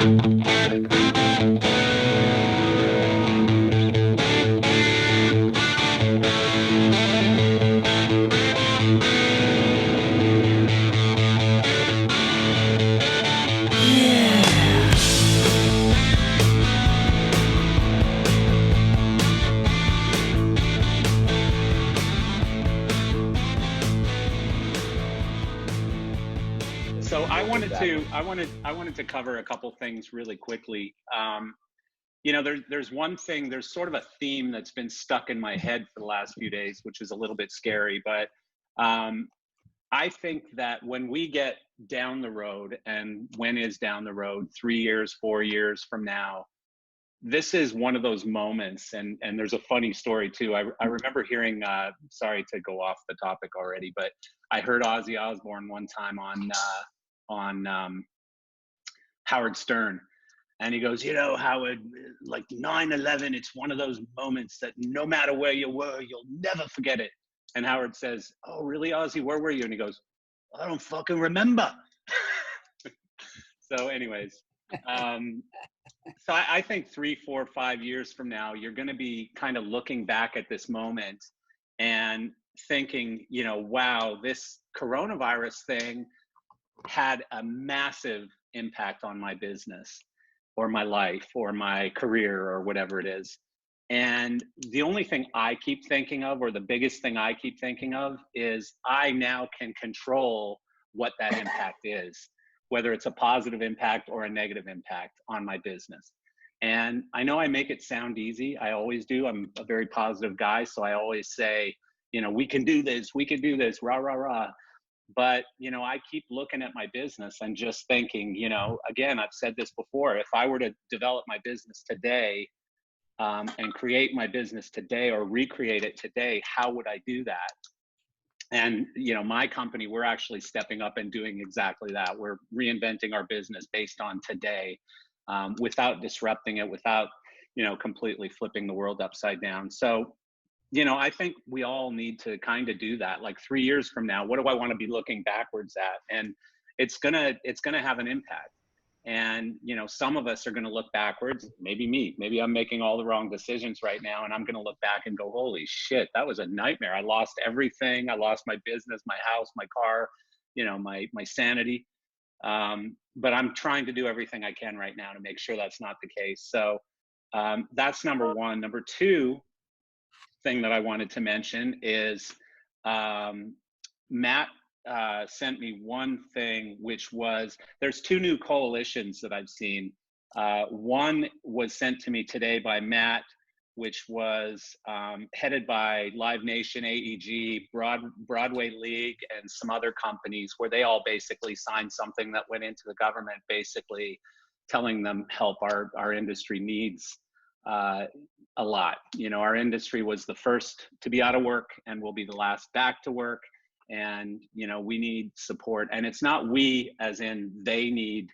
So I wanted to cover a couple things really quickly. There's one thing, there's sort of a theme that's been stuck in my head for the last few days, which is a little bit scary. But um, I think that when we get down the road, and when is down the road, 3 years, 4 years from now, this is one of those moments. And there's a funny story too. I remember hearing, sorry to go off the topic already, but I heard Ozzy Osbourne one time on Howard Stern. And he goes, Howard, like 9/11, it's one of those moments that no matter where you were, you'll never forget it. And Howard says, oh, really, Ozzy? Where were you? And he goes, I don't fucking remember. So anyways, um, so I think 3, 4, 5 years from now, you're going to be kind of looking back at this moment and thinking, wow, this coronavirus thing had a massive impact on my business or my life or my career or whatever it is. And the only thing I keep thinking of, or the biggest thing I keep thinking of, is I now can control what that impact is, whether it's a positive impact or a negative impact on my business. And I know I make it sound easy. I always do. I'm a very positive guy. So I always say, we can do this, rah, rah, rah. But I keep looking at my business and just thinking, again, I've said this before, if I were to develop my business today, and create my business today or recreate it today, how would I do that? And my company, we're actually stepping up and doing exactly that. We're reinventing our business based on today, without disrupting it, without completely flipping the world upside down. So I think we all need to kind of do that. Like 3 years from now, what do I want to be looking backwards at? And it's gonna have an impact. And some of us are going to look backwards. Maybe me. Maybe I'm making all the wrong decisions right now, and I'm going to look back and go, "Holy shit, that was a nightmare! I lost everything. I lost my business, my house, my car, my sanity." But I'm trying to do everything I can right now to make sure that's not the case. So that's number one. Number two thing that I wanted to mention is Matt sent me one thing, which was there's two new coalitions that I've seen. One was sent to me today by Matt, which was headed by Live Nation, AEG, Broadway League, and some other companies, where they all basically signed something that went into the government, basically telling them help our industry needs a lot. Our industry was the first to be out of work and will be the last back to work. And, we need support. And it's not we as in they need,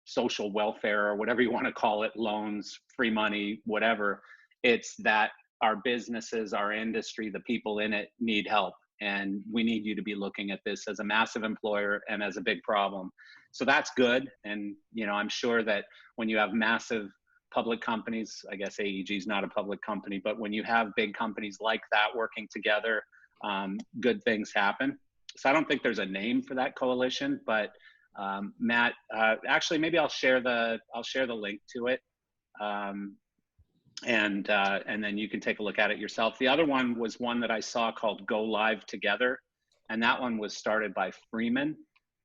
social welfare or whatever you want to call it, loans, free money, whatever. It's that our businesses, our industry, the people in it need help. And we need you to be looking at this as a massive employer and as a big problem. So that's good. And, I'm sure that when you have massive public companies, I guess AEG is not a public company, but when you have big companies like that working together, good things happen. So I don't think there's a name for that coalition, but Matt, actually, maybe I'll share the link to it, and then you can take a look at it yourself. The other one was one that I saw called Go Live Together, and that one was started by Freeman.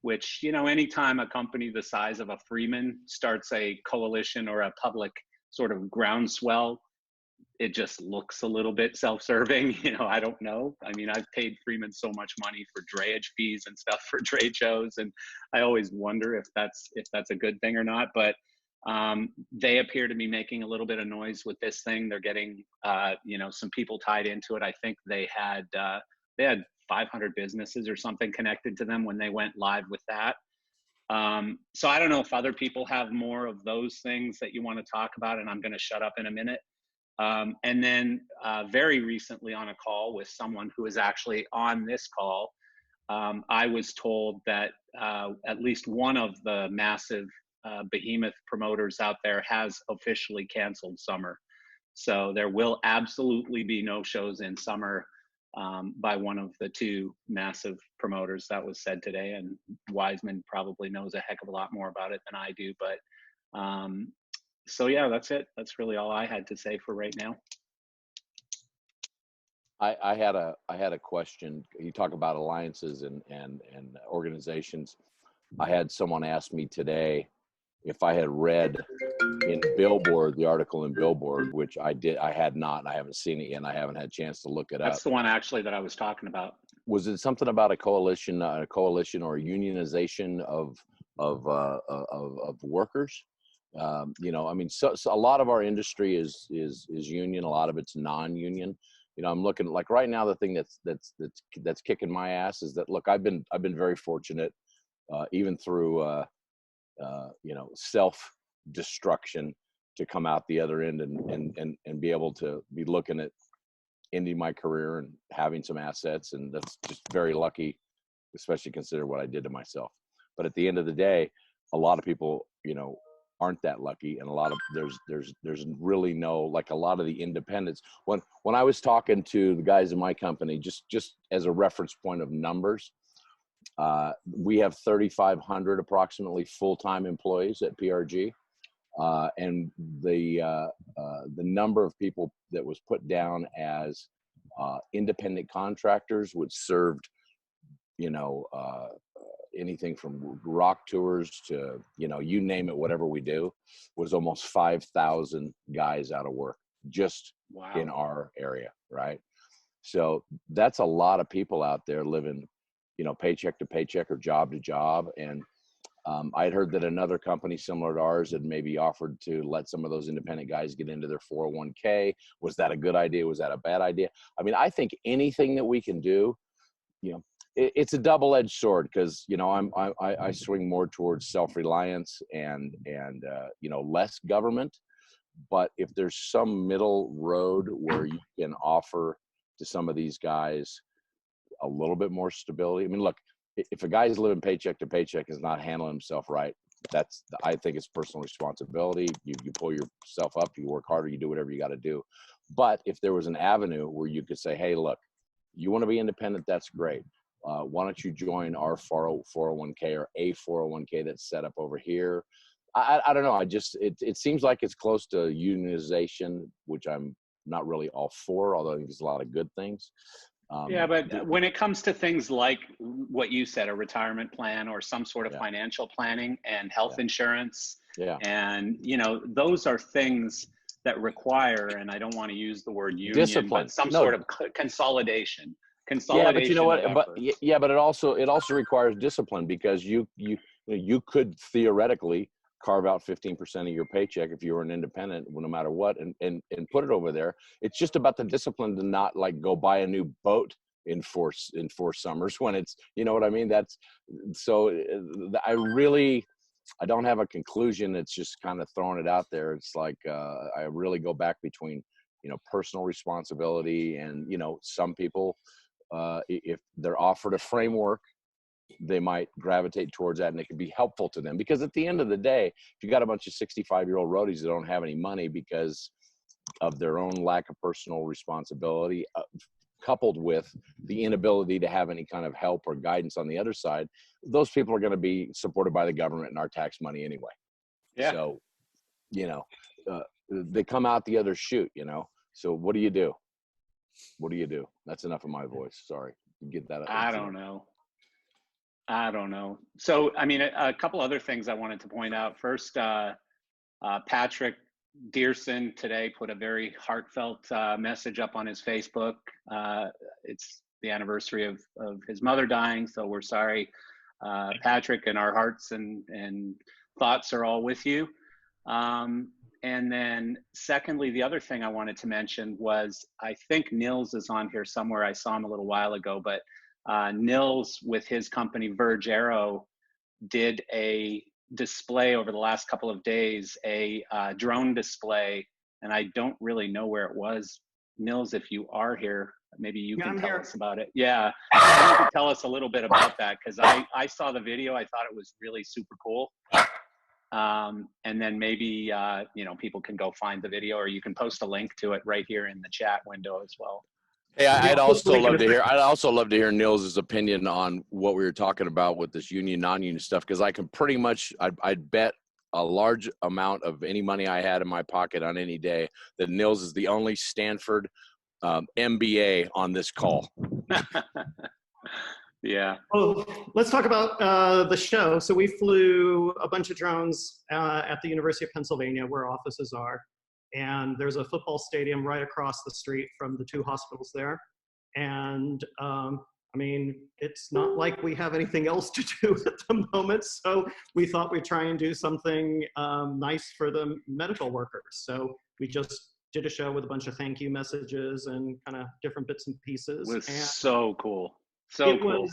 Which, anytime a company the size of a Freeman starts a coalition or a public sort of groundswell, it just looks a little bit self-serving. I don't know. I mean, I've paid Freeman so much money for drayage fees and stuff for trade shows, and I always wonder if that's a good thing or not. But they appear to be making a little bit of noise with this thing. They're getting some people tied into it. I think they had 500 businesses or something connected to them when they went live with that. So I don't know if other people have more of those things that you want to talk about, and I'm going to shut up in a minute. And then very recently on a call with someone who is actually on this call, I was told that at least one of the massive behemoth promoters out there, has officially canceled summer. So there will absolutely be no shows in summer by one of the two massive promoters. That was said today, and Wiseman probably knows a heck of a lot more about it than I do. But so yeah, that's it. That's really all I had to say for right now. I had a question. You talk about alliances and organizations. I had someone ask me today if I had read in Billboard, the article in Billboard, which I did. I had not, and I haven't seen it yet, and I haven't had a chance to look it up. That's the one actually that I was talking about. Was it something about a coalition or unionization of workers? You know, I mean, so a lot of our industry is union. A lot of it's non-union. You know, I'm looking like right now. The thing that's kicking my ass is that, look, I've been very fortunate, even through you know, self-destruction, to come out the other end and be able to be looking at ending my career and having some assets, and that's just very lucky, especially consider what I did to myself. But at the end of the day, a lot of people, you know, aren't that lucky, and a lot of there's really no, like, a lot of the independents. When I was talking to the guys in my company, just as a reference point of numbers, we have 3,500 approximately full-time employees at PRG, and the number of people that was put down as independent contractors, which served, you know, anything from rock tours to, you know, you name it, whatever we do, was almost 5,000 guys out of work just in our area, right? So that's a lot of people out there living, you know, paycheck to paycheck or job to job. And I'd heard that another company similar to ours had maybe offered to let some of those independent guys get into their 401k. Was that a good idea? Was that a bad idea? I mean, I think anything that we can do, you know, it's a double-edged sword, because, you know, I swing more towards self-reliance and you know, less government. But if there's some middle road where you can offer to some of these guys a little bit more stability. I mean, look, if a guy's living paycheck to paycheck, is not handling himself right, I think it's personal responsibility. You pull yourself up, you work harder, you do whatever you got to do. But if there was an avenue where you could say, hey, look, you want to be independent, that's great. Why don't you join our 401k or a 401k that's set up over here? I don't know. It seems like it's close to unionization, which I'm not really all for, although I think there's a lot of good things. Yeah, but when it comes to things like what you said, a retirement plan or some sort of financial planning and health insurance, and, you know, those are things that require, and I don't want to use the word union, discipline, but some sort of consolidation. Yeah, but you know what? But it also requires discipline, because you could theoretically carve out 15% of your paycheck if you were an independent, no matter what, and put it over there. It's just about the discipline to not, like, go buy a new boat in four summers when it's, you know what I mean? That's so I don't have a conclusion. It's just kind of throwing it out there. It's like, I really go back between, you know, personal responsibility and, you know, some people, if they're offered a framework, they might gravitate towards that, and it can be helpful to them. Because at the end of the day, if you got a bunch of 65-year-old roadies that don't have any money because of their own lack of personal responsibility, coupled with the inability to have any kind of help or guidance on the other side, those people are going to be supported by the government and our tax money anyway. Yeah. So, you know, they come out the other chute, you know. So what do you do? What do you do? That's enough of my voice. Sorry. Get that. I don't know. So, I mean, a couple other things I wanted to point out. First, Patrick Dearson today put a very heartfelt message up on his Facebook. It's the anniversary of his mother dying, so we're sorry, Patrick, and our hearts and thoughts are all with you. And then secondly, the other thing I wanted to mention was, I think Nils is on here somewhere. I saw him a little while ago, but Nils with his company Verge Aero did a display over the last couple of days, a drone display, and I don't really know where it was. Nils, if you are here, maybe you can tell us about it. Yeah, you could tell us a little bit about that, because I saw the video. I thought it was really super cool. And then maybe, people can go find the video, or you can post a link to it right here in the chat window as well. Hey, Yeah, I'd also love to hear. I'd also love to hear Nils's opinion on what we were talking about with this union, non-union stuff. Because I can pretty much, I'd bet a large amount of any money I had in my pocket on any day that Nils is the only Stanford MBA on this call. Yeah. Well, let's talk about the show. So we flew a bunch of drones at the University of Pennsylvania, where offices are. And there's a football stadium right across the street from the two hospitals there. And it's not like we have anything else to do at the moment. So we thought we'd try and do something nice for the medical workers. So we just did a show with a bunch of thank you messages and kind of different bits and pieces. It was and so cool. So cool.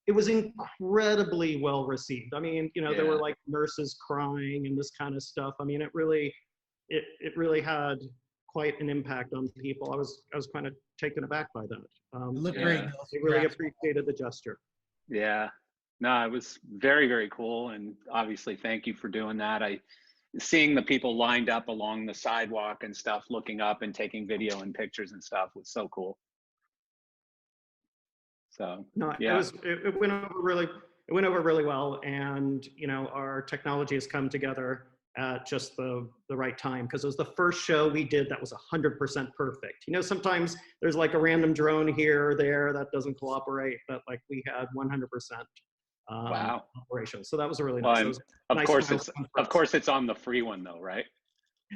It was incredibly well received. I mean, there were Yeah. like nurses crying and this kind of stuff. I mean, it really had quite an impact on people. I was kind of taken aback by that. You look Yeah. great, Nils. They really Congrats. appreciated the gesture. Yeah. No, it was very, very cool. And obviously, thank you for doing that. Seeing the people lined up along the sidewalk and stuff, looking up and taking video and pictures and stuff was so cool. So No, yeah. it went over really well, and our technology has come together at just the right time, because it was the first show we did that was 100% perfect. Sometimes there's like a random drone here or there that doesn't cooperate, but like we had 100% Wow. operation. So that was a really Well, nice. It was Of nice course milestone for us. course it's on the free one though, right?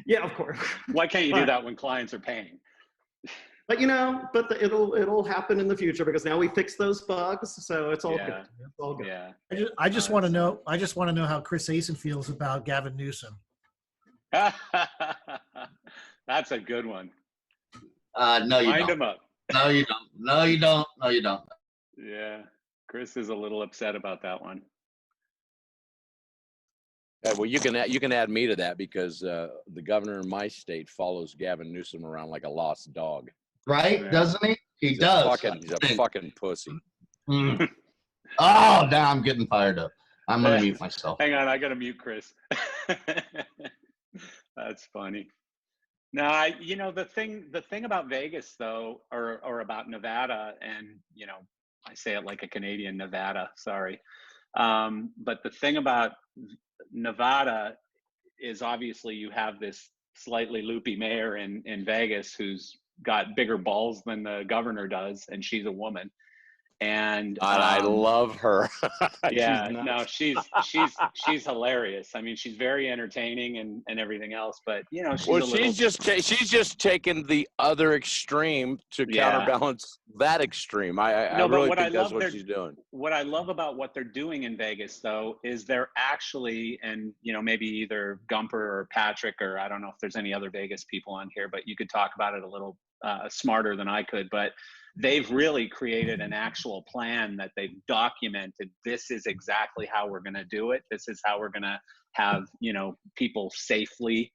Yeah, of course. Why can't you do But- that when clients are paying? But it'll happen in the future, because now we fixed those bugs, so it's all Yeah. good. It's all good. Yeah. I just want to know. I just want to know how Chris Asen feels about Gavin Newsom. That's a good one. No, you Wind don't. him up. No, you don't. No, you don't. No, you don't. Yeah. Chris is a little upset about that one. Yeah, well, you can add me to that, because the governor in my state follows Gavin Newsom around like a lost dog. Right? Yeah. Doesn't he? He He's does. He's a fucking pussy. Mm. Oh, now I'm getting fired up. I'm gonna mute myself. Hang on, I gotta mute Chris. That's funny. No, the thing about Vegas though, or about Nevada, and I say it like a Canadian, Nevada, sorry. But the thing about Nevada is obviously you have this slightly loopy mayor in Vegas who's got bigger balls than the governor does, and she's a woman. And I love her. yeah, She's no, nuts. she's hilarious. I mean, she's very entertaining and everything else, but she's Well, a little, she's just taken the other extreme to Yeah. counterbalance that extreme. I No, but really what think I that's love what they're- she's doing. what I love about what they're doing in Vegas, though, is they're actually, and maybe either Gumper or Patrick, or I don't know if there's any other Vegas people on here, but you could talk about it a little smarter than I could. But they've really created an actual plan that they've documented. This is exactly how we're going to do it. This is how we're going to have people safely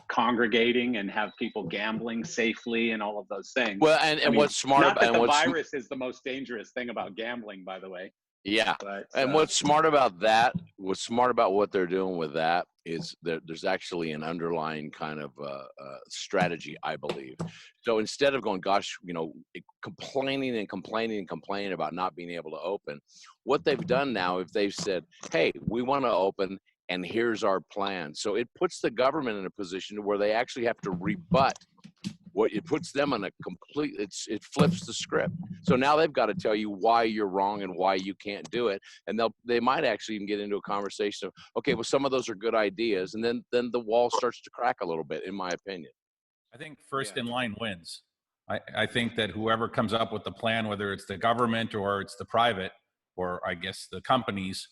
congregating and have people gambling safely and all of those things. Well, and what's smart not about that and the what's virus is the most dangerous thing about gambling, by the way. yeah. But And what's smart about that, what's smart about what they're doing with that, is that there's actually an underlying kind of strategy, I believe. So instead of going, gosh, complaining and complaining and complaining about not being able to open, what they've done now, if they've said, hey, we want to open, and here's our plan. So it puts the government in a position where they actually have to rebut what it puts them on a complete, it flips the script. So now they've got to tell you why you're wrong and why you can't do it. And they might actually even get into a conversation of, okay, well, some of those are good ideas. And then the wall starts to crack a little bit, in my opinion. I think first Yeah. in line wins. I think that whoever comes up with the plan, whether it's the government or it's the private, or I guess the companies,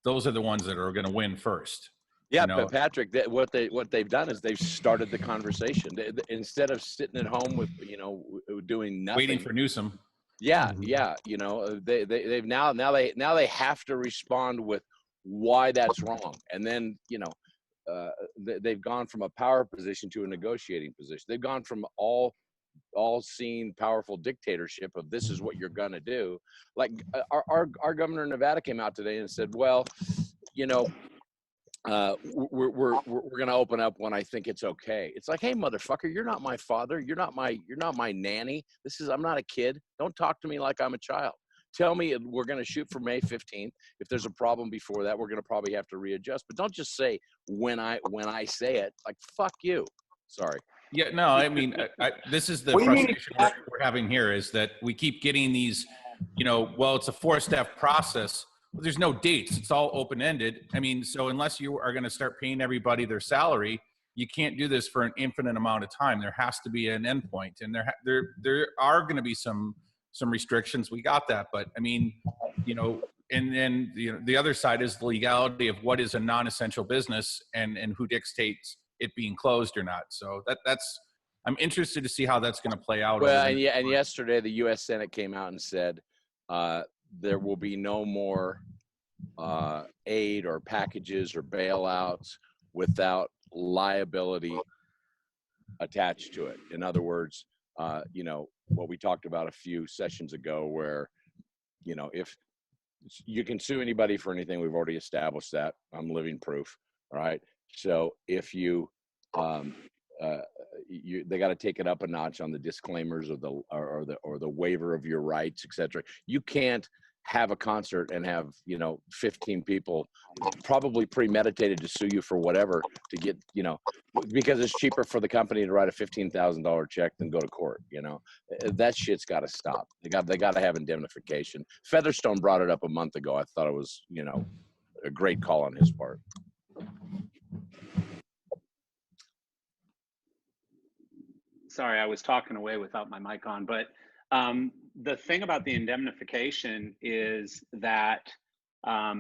those are the ones that are going to win first. Yeah, know, but Patrick, what they've done is they've started the conversation. Instead of sitting at home with doing nothing, waiting for Newsom. Yeah, yeah. They've now they have to respond with why that's wrong, and then they've gone from a power position to a negotiating position. They've gone from all-seeing powerful dictatorship of this is what you're gonna do. Like our governor of Nevada came out today and said, well, we're going to open up when I think it's okay. It's like, hey, motherfucker, you're not my father. You're not my nanny. I'm not a kid. Don't talk to me like I'm a child. Tell me we're going to shoot for May 15th. If there's a problem before that, we're going to probably have to readjust. But don't just say when I say it, like, fuck you. Sorry. Yeah, no, I mean, this is the What do you mean frustration we're having here is that we keep getting these, well, it's a 4-step process. But there's no dates. It's all open-ended. I mean, so unless you are going to start paying everybody their salary, you can't do this for an infinite amount of time. There has to be an endpoint, and there are going to be some restrictions. We got that, but I mean, and then the other side is the legality of what is a non-essential business and who dictates it being closed or not. So that's I'm interested to see how that's going to play out. Well, and yesterday the U.S. Senate came out and said there will be no more aid or packages or bailouts without liability attached to it. In other words, what we talked about a few sessions ago, where, if you can sue anybody for anything, we've already established that. I'm living proof. All right. So if they got to take it up a notch on the disclaimers or the waiver of your rights, etc. You can't have a concert and have 15 people probably premeditated to sue you for whatever to get because it's cheaper for the company to write a $15,000 check than go to court. That shit's got to stop. They got to have indemnification. Featherstone brought it up a month ago. I thought it was a great call on his part. Sorry, I was talking away without my mic on, but the thing about the indemnification is that, I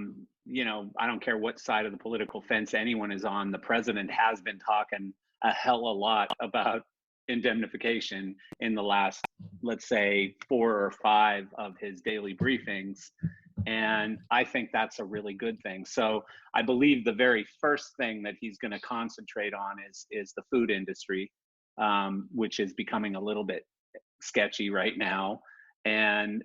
don't care what side of the political fence anyone is on, the president has been talking a hell of a lot about indemnification in the last, let's say, 4 or 5 of his daily briefings. And I think that's a really good thing. So I believe the very first thing that he's going to concentrate on is the food industry, which is becoming a little bit sketchy right now. And,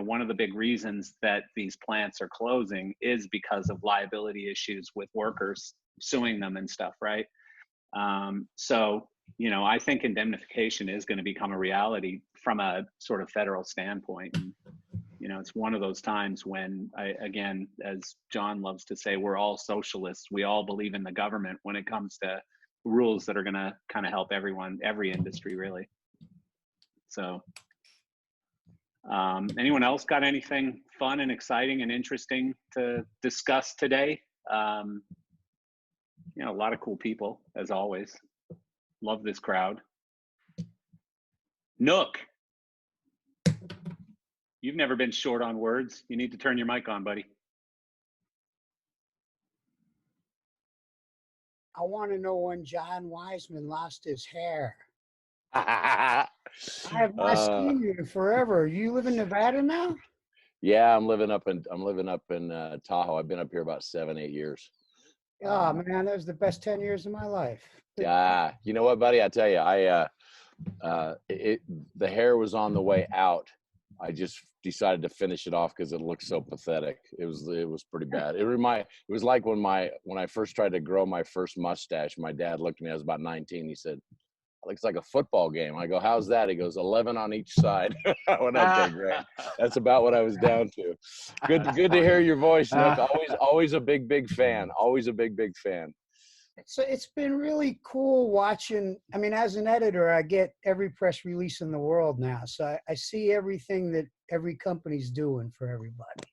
one of the big reasons that these plants are closing is because of liability issues with workers suing them and stuff, right? So, I think indemnification is going to become a reality from a sort of federal standpoint. And, it's one of those times when, again, as John loves to say, we're all socialists. We all believe in the government when it comes to rules that are going to kind of help everyone, every industry, really. So anyone else got anything fun and exciting and interesting to discuss today? A lot of cool people, as always. Love this crowd. Nook, you've never been short on words. You need to turn your mic on, buddy. I want to know when John Wiseman lost his hair. I have not seen you in forever. You live in Nevada now? Yeah, I'm living up in Tahoe. I've been up here about 7-8 years. Oh man, that was the best 10 years of my life. Yeah, you know what, buddy? I tell you, the hair was on the way out. I just decided to finish it off because it looked so pathetic. It was pretty bad. It was like when I first tried to grow my first mustache. My dad looked at me. I was about 19. He said, "It looks like a football game." I go, "How's that?" He goes, 11 on each side. I went, "Okay, great." That's about what I was down to. Good to hear your voice, Nick. Always a big fan. Always a big fan. So it's been really cool watching. I mean, as an editor, I get every press release in the world now. So I see everything that every company's doing for everybody.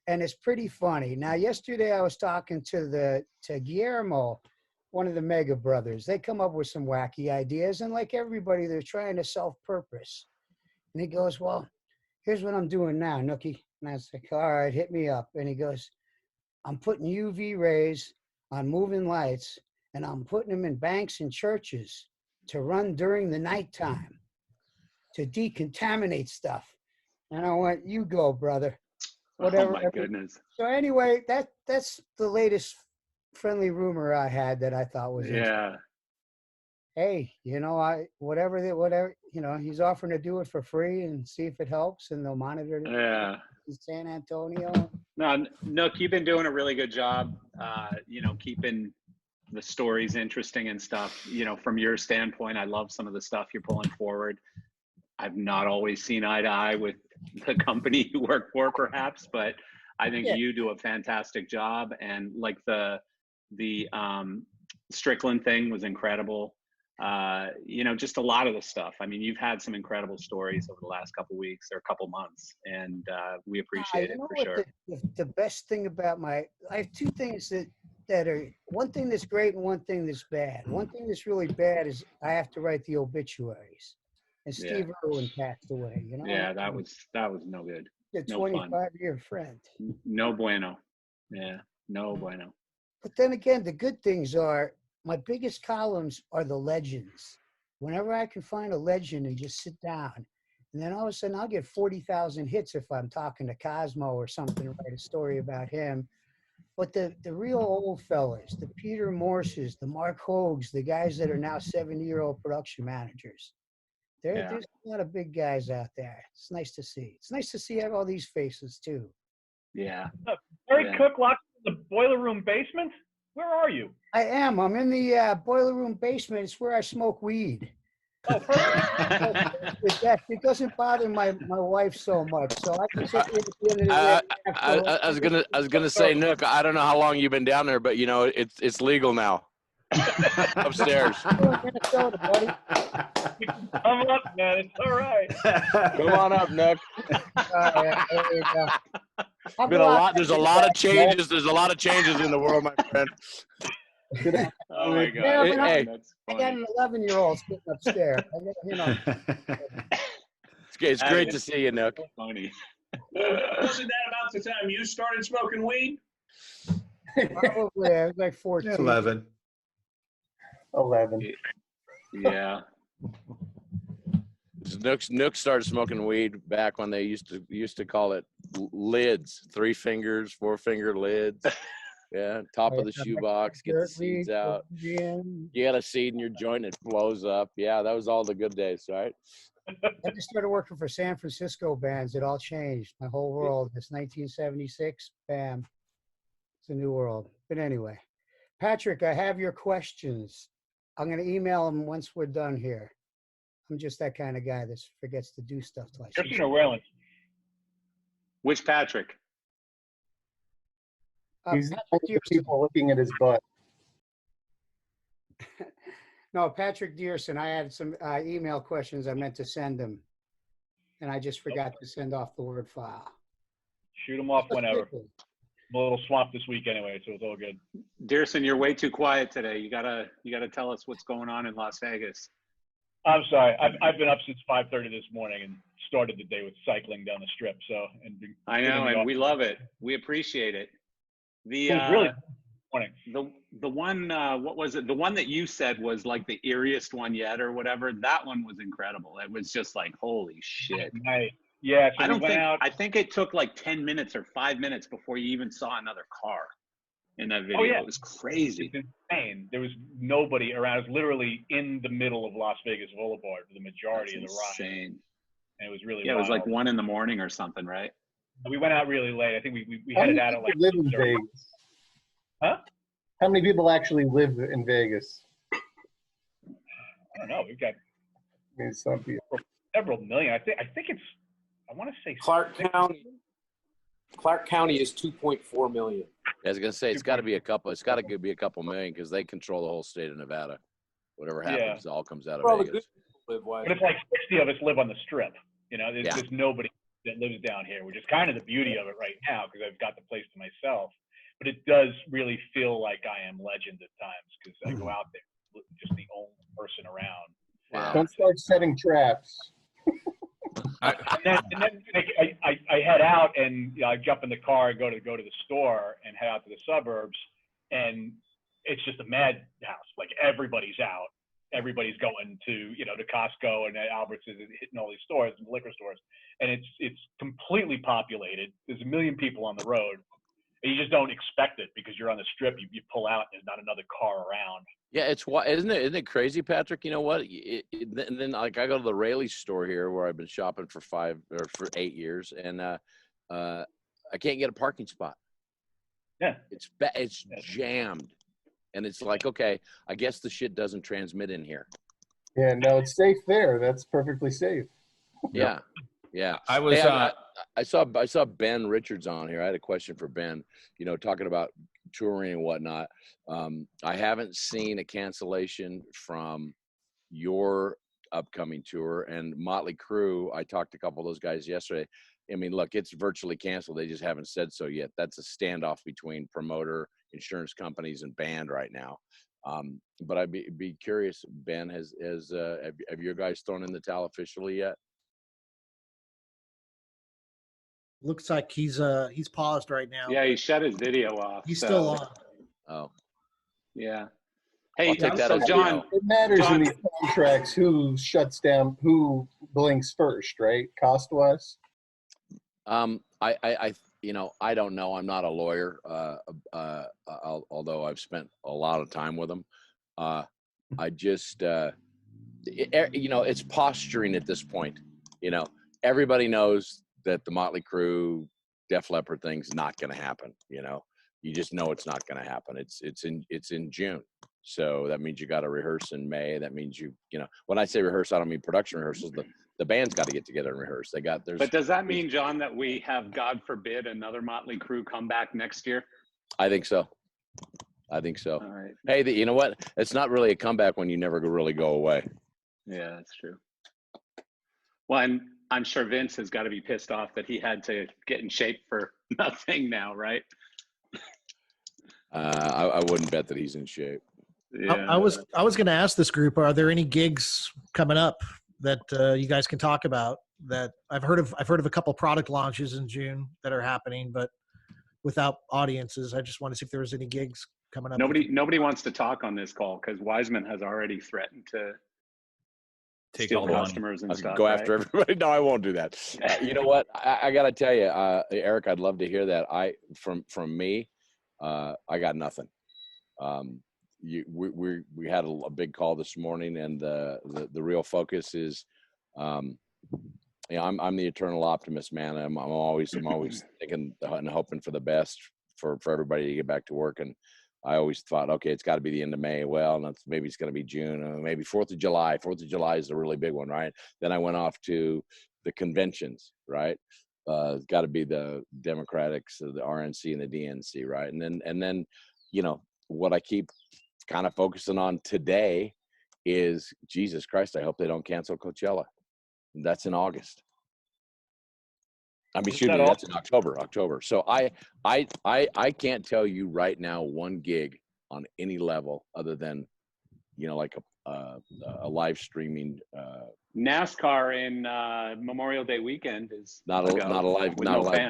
And it's pretty funny. Now, yesterday I was talking to Guillermo, one of the Mega brothers. They come up with some wacky ideas. And like everybody, they're trying to self-purpose. And he goes, "Well, here's what I'm doing now, Nookie." And I was like, "All right, hit me up." And he goes, "I'm putting UV rays on moving lights, and I'm putting them in banks and churches to run during the nighttime to decontaminate stuff." And I went, "You go, brother." Whatever. Oh my goodness. So anyway, that's the latest friendly rumor I had that I thought was interesting. Hey, whatever, he's offering to do it for free and see if it helps, and they'll monitor it in San Antonio. No, Nook, you've been doing a really good job, keeping the stories interesting and stuff. From your standpoint, I love some of the stuff you're pulling forward. I've not always seen eye to eye with the company you work for, perhaps, but I think you do a fantastic job. And like the Strickland thing was incredible. Just a lot of the stuff. I mean, you've had some incredible stories over the last couple of weeks or a couple months, and we appreciate it for sure. The best thing about I have two things that are, one thing that's great and one thing that's bad. One thing that's really bad is I have to write the obituaries, and Steve Irwin passed away. Yeah, that was no good. A 25-year friend. No bueno. Yeah, no bueno. But then again, the good things are, my biggest columns are the legends. Whenever I can find a legend and just sit down, and then all of a sudden I'll get 40,000 hits if I'm talking to Cosmo or something to write a story about him. But the real old fellas, the Peter Morses, the Mark Hogues, the guys that are now 70-year-old production managers, there's a lot of big guys out there. It's nice to see. It's nice to see all these faces too. Yeah. Barry Cook locked in the boiler room basement? Where are you? I am. I'm in the boiler room basement. It's where I smoke weed. Oh, perfect. It doesn't bother my wife so much, so I can sit here at the end of the day. I was gonna say, Nook, I don't know how long you've been down there, but it's legal now. Upstairs. Minnesota, buddy. Come up, man. It's all right. Come on up, Nook. There you go. There's a lot of changes. There's a lot of changes in the world, my friend. Oh my God. I got an 11-year-old sitting upstairs. It's great to see you, Nook. Funny. Wasn't that about the time you started smoking weed? Probably. I was like 14. 11. Yeah. Nook started smoking weed back when they used to call it lids, 3 fingers, 4-finger lids. Yeah, top of the shoebox, get the seeds out. You got a seed in your joint, it blows up. Yeah, that was all the good days, right? I just started working for San Francisco bands. It all changed. My whole world. It's 1976. Bam. It's a new world. But anyway, Patrick, I have your questions. I'm going to email them once we're done here. I'm just that kind of guy that forgets to do stuff twice. Christian or Whalen? Which Patrick? He's Patrick people looking at his butt. No, Patrick Dearson. I had some email questions I meant to send him, and I just forgot to send off the Word file. Shoot them off whenever. I'm a little swamped this week anyway, so it's all good. Dearson, you're way too quiet today. You gotta tell us what's going on in Las Vegas. I'm sorry. I've been up since 5:30 this morning and started the day with cycling down the strip. I know, and we love it. We appreciate it. It was really morning. The one what was it? The one that you said was like the eeriest one yet, or whatever. That one was incredible. It was just like, holy shit. Nice. Yeah, so I think it took like 10 minutes or 5 minutes before you even saw another car in that video. Oh, yeah. It was crazy. It's insane. There was nobody around. It was literally in the middle of Las Vegas Boulevard for the majority of the ride. Insane. And it was really it was wild. like 1 a.m. or something, right? We went out really late. I think we headed out at like live in Vegas? Huh? How many people actually live in Vegas? I don't know. We've got Some people. several million. I think it's. I want to say Clark County is 2.4 million. I was gonna say it's got to be a couple. It's got to be a couple million because they control the whole state of Nevada. Whatever happens, it all comes out of Well, the Vegas. good live wide. But it's like 60 of us live on the Strip. There's nobody that lives down here, which is kind of the beauty of it right now because I've got the place to myself. But it does really feel like I am legend at times because I go out there just the only person around. Wow. Don't start setting traps. and then I head out and I jump in the car and go to the store and head out to the suburbs, and it's just a madhouse. Like everybody's out, everybody's going to to Costco and Albert's is hitting all these stores and liquor stores, and it's completely populated. There's a million people on the road. And you just don't expect it because you're on the Strip. You pull out, and there's not another car around. Yeah, isn't it crazy, Patrick? You know what? And then like I go to the Rayleigh store here where I've been shopping for 8 years, and I can't get a parking spot. Yeah. It's jammed. And it's like, okay, I guess the shit doesn't transmit in here. Yeah, no, it's safe there. That's perfectly safe. Yeah. Yeah. I was, Hey, I saw Ben Richards on here. I had a question for Ben, you know, talking about touring and whatnot. I haven't seen a cancellation from your upcoming tour, and Motley Crue. I talked to a couple of those guys yesterday. I mean, look, it's virtually canceled. They just haven't said so yet. That's a standoff between promoter, insurance companies, and band right now. But I'd be curious, Ben, have your guys thrown in the towel officially yet? Looks like he's paused right now. Yeah, he shut his video off. He's so, still on. Oh, Yeah. Hey, I'll take that so as a John, no. It matters John- in these contracts who shuts down, who blinks first, right? Cost wise. I you know, I don't know. I'm not a lawyer, although I've spent a lot of time with them. I just, you know, it's posturing at this point. You know, everybody knows that the Motley Crue, Def Leppard thing's not going to happen. You know, you just know it's not going to happen. It's in June. So that means you got to rehearse in May. That means you know, when I say rehearse, I don't mean production rehearsals. The band's got to get together and rehearse. But does that mean, John, that we have, God forbid, another Motley Crue comeback next year? I think so. I think so. All right. Hey, you know what? It's not really a comeback when you never really go away. Yeah, that's true. Well, and I'm sure Vince has got to be pissed off that he had to get in shape for nothing now, right? I wouldn't bet that he's in shape. Yeah. I was going to ask this group: are there any gigs coming up that you guys can talk about? That I've heard of a couple product launches in June that are happening, but without audiences. I just want to see if there was any gigs coming up. Nobody wants to talk on this call because Wiseman has already threatened to Take steal all the money. customers and I'll stuff. go right? after everybody. No, I won't do that. You know what? I got to tell you, Eric, I'd love to hear that. From me, I got nothing. We had a big call this morning, and the real focus is, you know, I'm the eternal optimist, man. I'm always thinking and hoping for the best for everybody to get back to work. And I always thought, okay, it's got to be the end of May. Well, maybe it's going to be June, maybe 4th of July. 4th of July is a really big one, right? Then I went off to the conventions, right? It's got to be the Democrats, the RNC, and the DNC, right? And then, you know, what I keep kind of focusing on today is, Jesus Christ, I hope they don't cancel Coachella. That's in August. I mean, excuse me, that's in October. So I can't tell you right now one gig on any level other than, you know, like a live streaming. NASCAR in Memorial Day weekend is not a live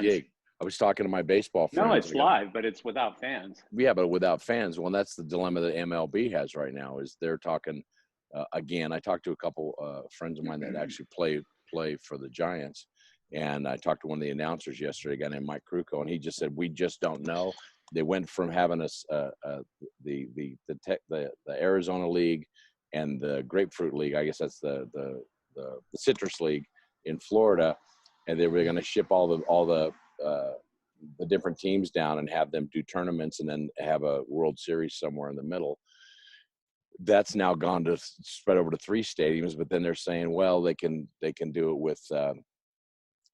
gig. I was talking to my baseball friends. No, it's live, but it's without fans. Yeah, but without fans. Well, that's the dilemma that MLB has right now. Is they're talking again. I talked to a couple friends of mine that actually play for the Giants. And I talked to one of the announcers yesterday, a guy named Mike Krukow, and he just said, we just don't know. They went from having the Arizona League and the Grapefruit League, I guess that's the Citrus League in Florida, and they were going to ship all the different teams down and have them do tournaments and then have a World Series somewhere in the middle. That's now gone to spread over to 3 stadiums, but then they're saying, well, they can do it with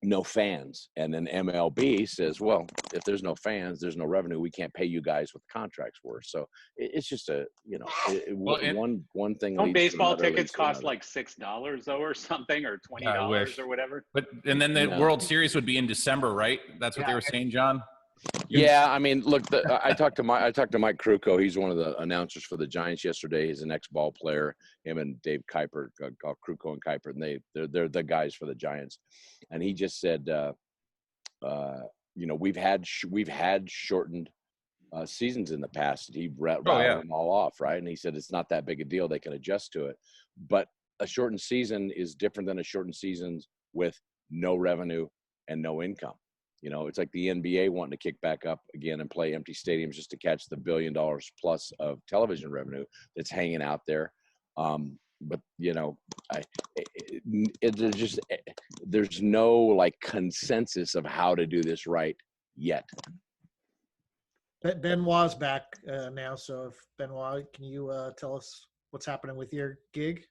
no fans. And then MLB says, well, if there's no fans, there's no revenue. We can't pay you guys what the contracts were. So it's just a, you know, one thing. Don't baseball tickets cost like $6 though, or something, or $20 or whatever? But and then the World Series would be in December, right? That's what they were saying, John. Yeah, I mean, look, I talked to Mike Krukow. He's one of the announcers for the Giants yesterday. He's an ex-ball player. Him and Dave Kuiper, called Krukow and Kuiper, and they're the guys for the Giants. And he just said, you know, we've had shortened seasons in the past. He rattled them all off, right? And he said it's not that big a deal. They can adjust to it. But a shortened season is different than a shortened season with no revenue and no income. You know, it's like the NBA wanting to kick back up again and play empty stadiums just to catch the $1 billion plus of television revenue that's hanging out there. But, you know, there's no like consensus of how to do this right yet. Benoit's back now, so if Benoit, can you tell us what's happening with your gig?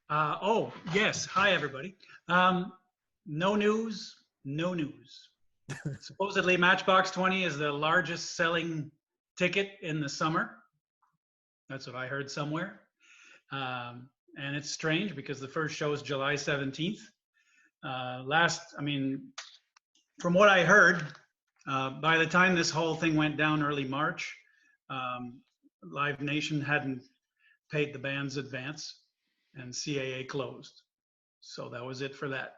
Oh, yes. Hi, everybody. No news, no news. Supposedly Matchbox 20 is the largest selling ticket in the summer. That's what I heard somewhere. And it's strange because the first show is July 17th. From what I heard, by the time this whole thing went down early March, Live Nation hadn't paid the band's advance and CAA closed. So that was it for that.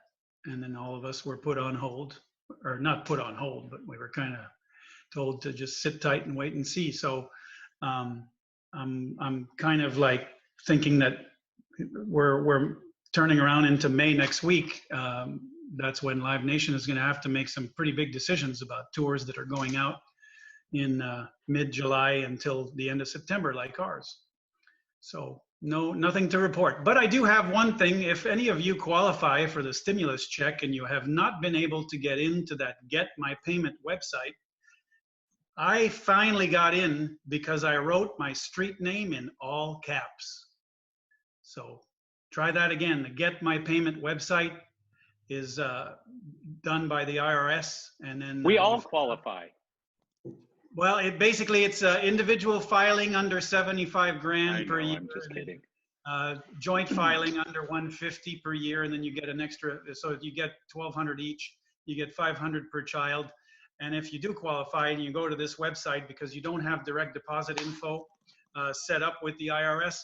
And then all of us were put on hold, or not put on hold, but we were kind of told to just sit tight and wait and see. So I'm kind of like thinking that we're turning around into May next week. That's when Live Nation is going to have to make some pretty big decisions about tours that are going out in mid-July until the end of September, like ours. So nothing to report. But I do have one thing. If any of you qualify for the stimulus check and you have not been able to get into that Get My Payment website, I finally got in because I wrote my street name in all caps. So try that again. The Get My Payment website is done by the IRS, and then we all qualify. Well, it's individual filing under 75 grand per year. I'm just kidding. Joint filing under 150 per year, and then you get an extra. So if you get 1,200 each, you get 500 per child. And if you do qualify and you go to this website because you don't have direct deposit info set up with the IRS,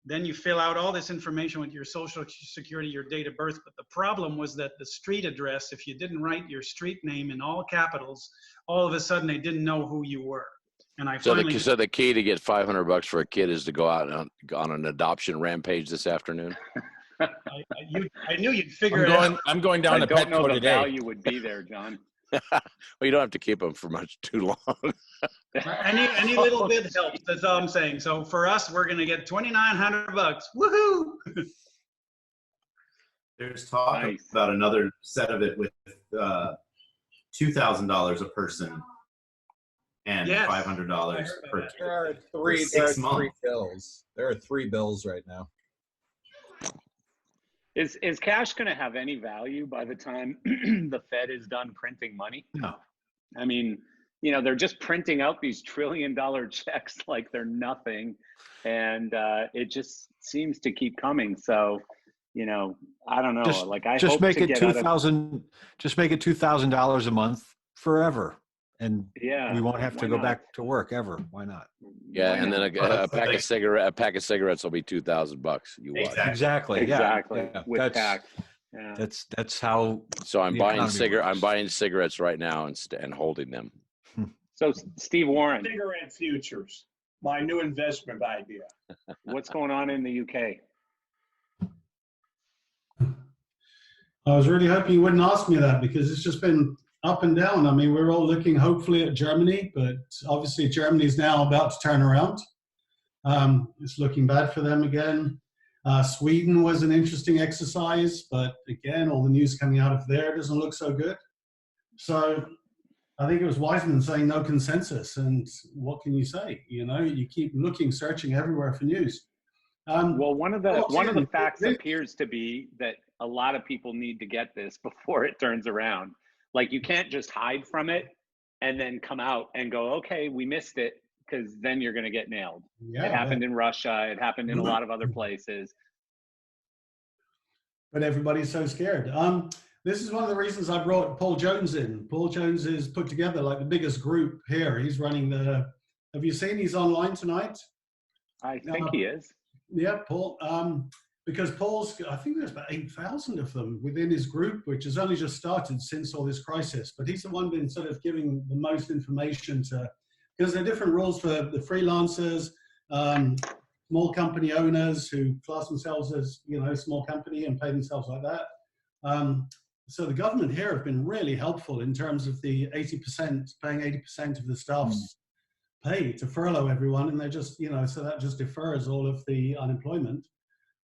then you fill out all this information with your social security, your date of birth. But the problem was that the street address, if you didn't write your street name in all capitals, all of a sudden they didn't know who you were. And So the key to get $500 for a kid is to go out on an adoption rampage this afternoon. I knew you'd figure it out. I'm going down to Petco today. I don't know the value would be there, John. Well, you don't have to keep them for much too long. Any little bit helps. That's all I'm saying. So for us, we're going to get $2,900. Woohoo! There's talk about another set of it with $2,000 a person and $500 per kid. There are three bills. There are 3 bills right now. Is cash going to have any value by the time the Fed is done printing money? No. I mean, they're just printing out these $1 trillion checks like they're nothing, and it just seems to keep coming. So, I don't know. I just hope make to it get $2,000. Just make it $2,000 a month forever, and yeah, we won't have to go back to work ever. Why not? Yeah, and then a pack of cigarettes will be $2,000. You watch. Exactly. Exactly. Yeah. With tax. Yeah. That's how. So I'm buying cigarettes right now and holding them. So Steve Warren, Cigarette futures, my new investment idea. What's going on in the UK? I was really hoping you wouldn't ask me that because it's just been up and down. I mean, we're all looking hopefully at Germany, but obviously Germany's now about to turn around. It's looking bad for them again. Sweden was an interesting exercise, but again, all the news coming out of there doesn't look so good. So I think it was Wiseman saying no consensus, and what can you say? You keep looking, searching everywhere for news. Well, one of the facts appears to be that a lot of people need to get this before it turns around. Like, you can't just hide from it and then come out and go, okay, we missed it, because then you're going to get nailed. Yeah, it happened in Russia. It happened in a lot of other places. But everybody's so scared. This is one of the reasons I brought Paul Jones in. Paul Jones is put together like the biggest group here. He's running have you seen he's online tonight? I think he is. Yeah, Paul. Because I think there's about 8,000 of them within his group, which has only just started since all this crisis. But he's the one been sort of giving the most information because there are different rules for the freelancers, small company owners who class themselves as, small company and pay themselves like that. So the government here have been really helpful in terms of the 80%, paying 80% of the staff's pay to furlough everyone. And they're just, so that just defers all of the unemployment.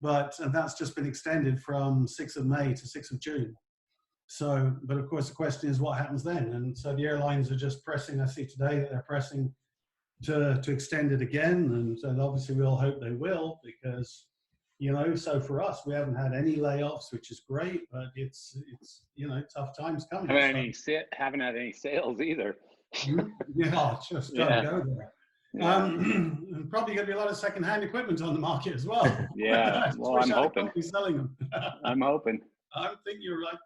And that's just been extended from 6th of May to 6th of June. So, but of course, the question is what happens then? And so the airlines are just pressing. I see today that they're pressing to extend it again, and obviously we all hope they will, because so for us, we haven't had any layoffs, which is great, but it's tough times coming. Haven't had any sales either. Yeah, just don't go there. And probably going to be a lot of secondhand equipment on the market as well. Yeah, well, I'm hoping. Be selling them. I'm hoping. I think you're going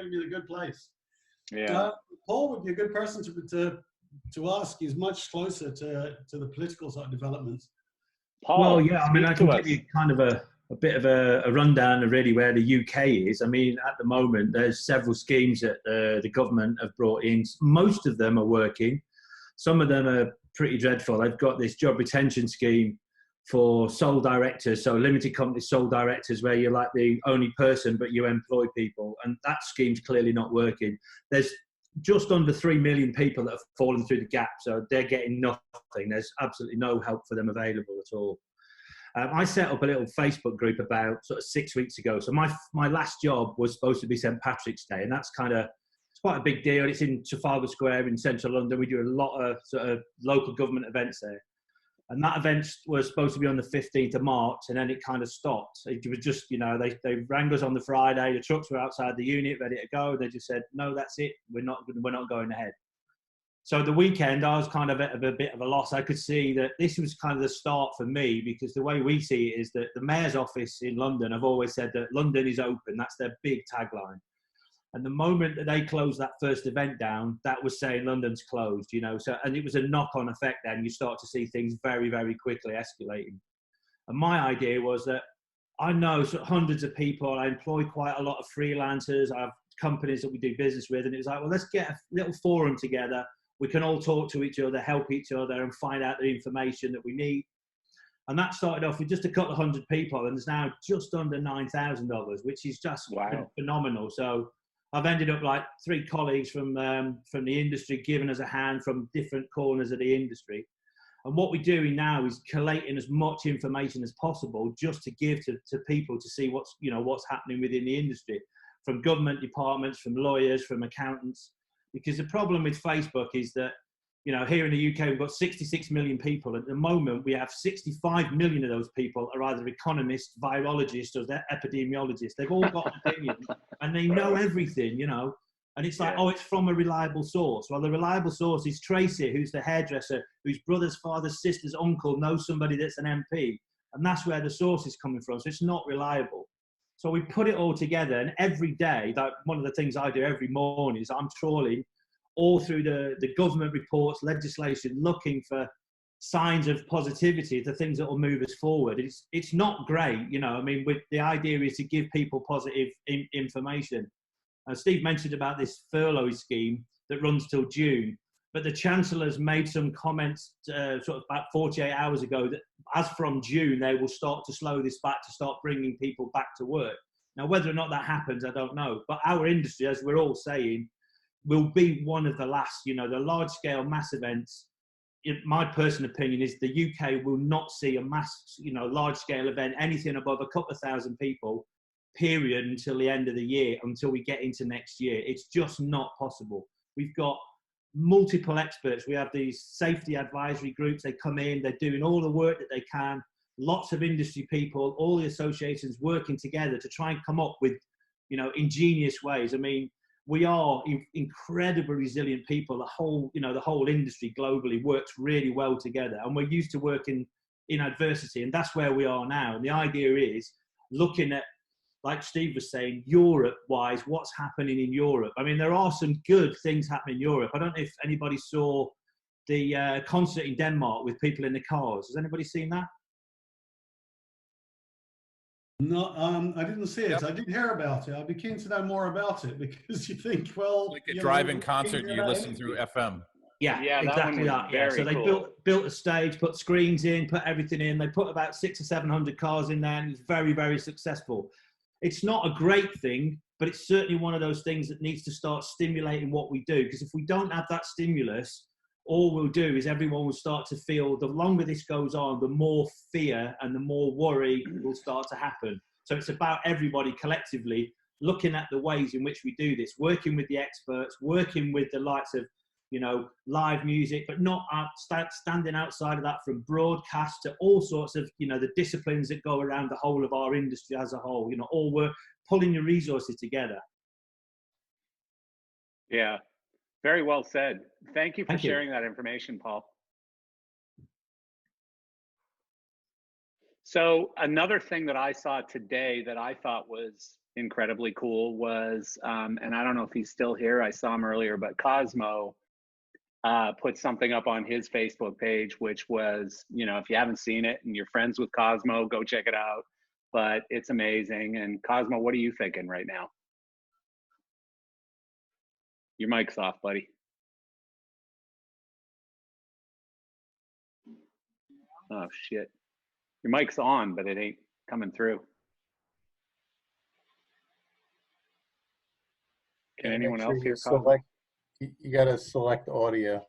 to be in a good place. Yeah. Paul would be a good person to ask. He's much closer to the political sort of developments. Paul, well, yeah, I mean, I can give you kind of a bit of a rundown of really where the UK is. I mean, at the moment, there's several schemes that the government have brought in. Most of them are working. Some of them are pretty dreadful. They've got this job retention scheme for sole directors, so limited company sole directors, where you're like the only person, but you employ people. And that scheme's clearly not working. There's just under 3 million people that have fallen through the gap, so they're getting nothing. There's absolutely no help for them available at all. I set up a little Facebook group about sort of 6 weeks ago. So my last job was supposed to be St. Patrick's Day, and that's it's quite a big deal. It's in Trafalgar Square in central London. We do a lot of sort of local government events there. And that event was supposed to be on the 15th of March, and then it kind of stopped. It was just, they rang us on the Friday. The trucks were outside the unit, ready to go. They just said, no, that's it. We're not going ahead. So the weekend, I was kind of at a bit of a loss. I could see that this was kind of the start for me, because the way we see it is that the mayor's office in London have always said that London is open. That's their big tagline. And the moment that they closed that first event down, that was saying London's closed, So, and it was a knock-on effect then. You start to see things very, very quickly escalating. And my idea was that I know hundreds of people. I employ quite a lot of freelancers. I have companies that we do business with. And it was like, well, let's get a little forum together. We can all talk to each other, help each other, and find out the information that we need. And that started off with just a couple of hundred people, and there's now just under $9,000, which is just phenomenal. So I've ended up like 3 colleagues from the industry giving us a hand from different corners of the industry. And what we're doing now is collating as much information as possible just to give to people to see what's happening within the industry, from government departments, from lawyers, from accountants. Because the problem with Facebook is that, here in the UK, we've got 66 million people. At the moment, we have 65 million of those people are either economists, virologists, or they're epidemiologists. They've all got opinions and they know everything, And it's like, oh, it's from a reliable source. Well, the reliable source is Tracy, who's the hairdresser, whose brother's father's sister's uncle knows somebody that's an MP. And that's where the source is coming from. So it's not reliable. So we put it all together, and every day, one of the things I do every morning is I'm trawling all through the government reports, legislation, looking for signs of positivity, the things that will move us forward. It's not great, the idea is to give people positive information. Steve mentioned about this furlough scheme that runs till June, but the Chancellor's made some comments sort of about 48 hours ago that as from June, they will start to slow this back to start bringing people back to work. Now, whether or not that happens, I don't know. But our industry, as we're all saying, will be one of the last, the large-scale mass events. My personal opinion is the UK will not see a mass, large-scale event, anything above a couple of thousand people, period, until the end of the year, until we get into next year. It's just not possible. We've got multiple experts. We have these safety advisory groups. They come in, they're doing all the work that they can. Lots of industry people, all the associations working together to try and come up with, ingenious ways. I mean, we are incredibly resilient people. The whole industry globally works really well together, and we're used to working in adversity, and that's where we are now. And the idea is looking at, like Steve was saying, Europe-wise, what's happening in Europe. I mean, there are some good things happening in Europe. I don't know if anybody saw the concert in Denmark with people in the cars. Has anybody seen that? No, I didn't see it. Yep. I did hear about it. I'd be keen to know more about it, because you think, well, like a drive-in concert, you listen through FM. Yeah, exactly that. Yeah, so they built a stage, put screens in, put everything in. They put about 600 or 700 cars in there, and it's very, very successful. It's not a great thing, but it's certainly one of those things that needs to start stimulating what we do. Because if we don't have that stimulus, all we'll do is everyone will start to feel, the longer this goes on, the more fear and the more worry will start to happen. So it's about everybody collectively looking at the ways in which we do this, working with the experts, working with the likes of, you know, live music, but not standing outside of that, from broadcast to all sorts of, you know, the disciplines that go around the whole of our industry as a whole, you know, all work, pulling your resources together. Yeah, very well said. Thank you for Thank you. sharing that information, Paul. So another thing that I saw today that I thought was incredibly cool was, and I don't know if he's still here, I saw him earlier, but Cosmo put something up on his Facebook page, which was, you know, if you haven't seen it and you're friends with Cosmo, go check it out. But it's amazing. And Cosmo, what are you thinking right now? Your mic's off, buddy. Oh, shit. Your mic's on, but it ain't coming through. Can anyone else hear Cosmo? You got to select audio.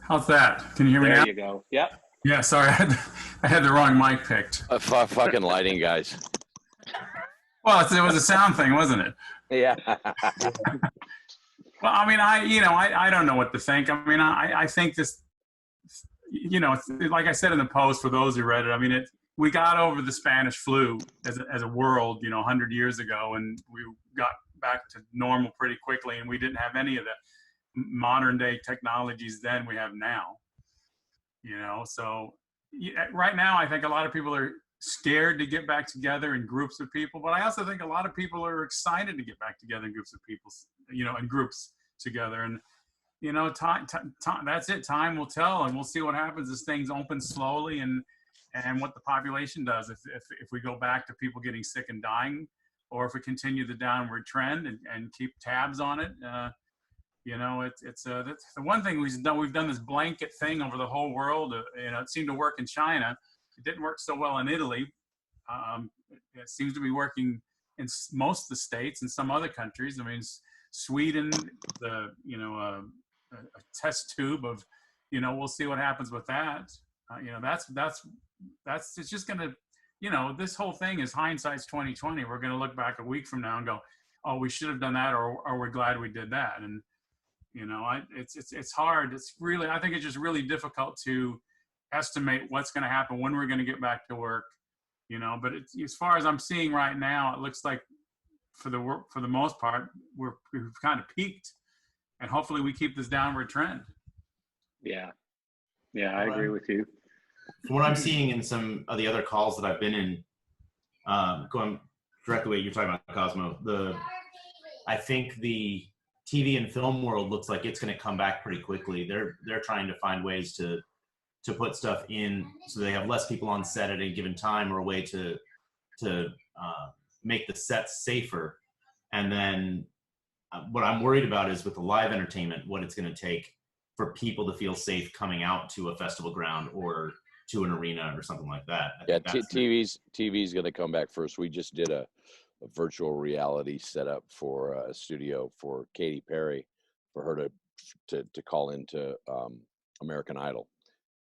How's that? Can you hear me now? There you go. Yep. Yeah, sorry, I had the wrong mic picked. Fucking lighting, guys. Well, it was a sound thing, wasn't it? Yeah. Well, I mean, I don't know what to think. I mean, I think this, you know, like I said in the post, for those who read it, I mean, we got over the Spanish flu as a world, you know, 100 years ago, and we got back to normal pretty quickly, and we didn't have any of the modern day technologies then we have now, you know. So right now, I think a lot of people are scared to get back together in groups of people, but I also think a lot of people are excited to get back together in groups of people, you know, in groups together. And you know, time that's it. Time will tell, and we'll see what happens as things open slowly, and what the population does. If we go back to people getting sick and dying, or if we continue the downward trend and keep tabs on it. You know, it's the one thing we've done this blanket thing over the whole world. You know, it seemed to work in China. It didn't work so well in Italy. It seems to be working in most of the states and some other countries. I mean, Sweden, a test tube of, you know, we'll see what happens with that. You know, that's it's just gonna, you know, this whole thing is hindsight's 2020. We're gonna look back a week from now and go, oh, we should have done that, or we're glad we did that. And you know, it's hard. It's really, I think it's just really difficult to estimate what's going to happen, when we're going to get back to work, you know. But as far as I'm seeing right now, it looks like for the most part, we've kind of peaked, and hopefully we keep this downward trend. Yeah, I agree with you. From what I'm seeing in some of the other calls that I've been in, going directly what you're talking about, Cosmo, I think the TV and film world looks like it's going to come back pretty quickly. They're trying to find ways to put stuff in so they have less people on set at any given time, or a way to make the sets safer. And then what I'm worried about is with the live entertainment, what it's going to take for people to feel safe coming out to a festival ground or to an arena or something like that. Yeah, TV's going to come back first. We just did a virtual reality setup for a studio for Katy Perry, for her to call into American Idol.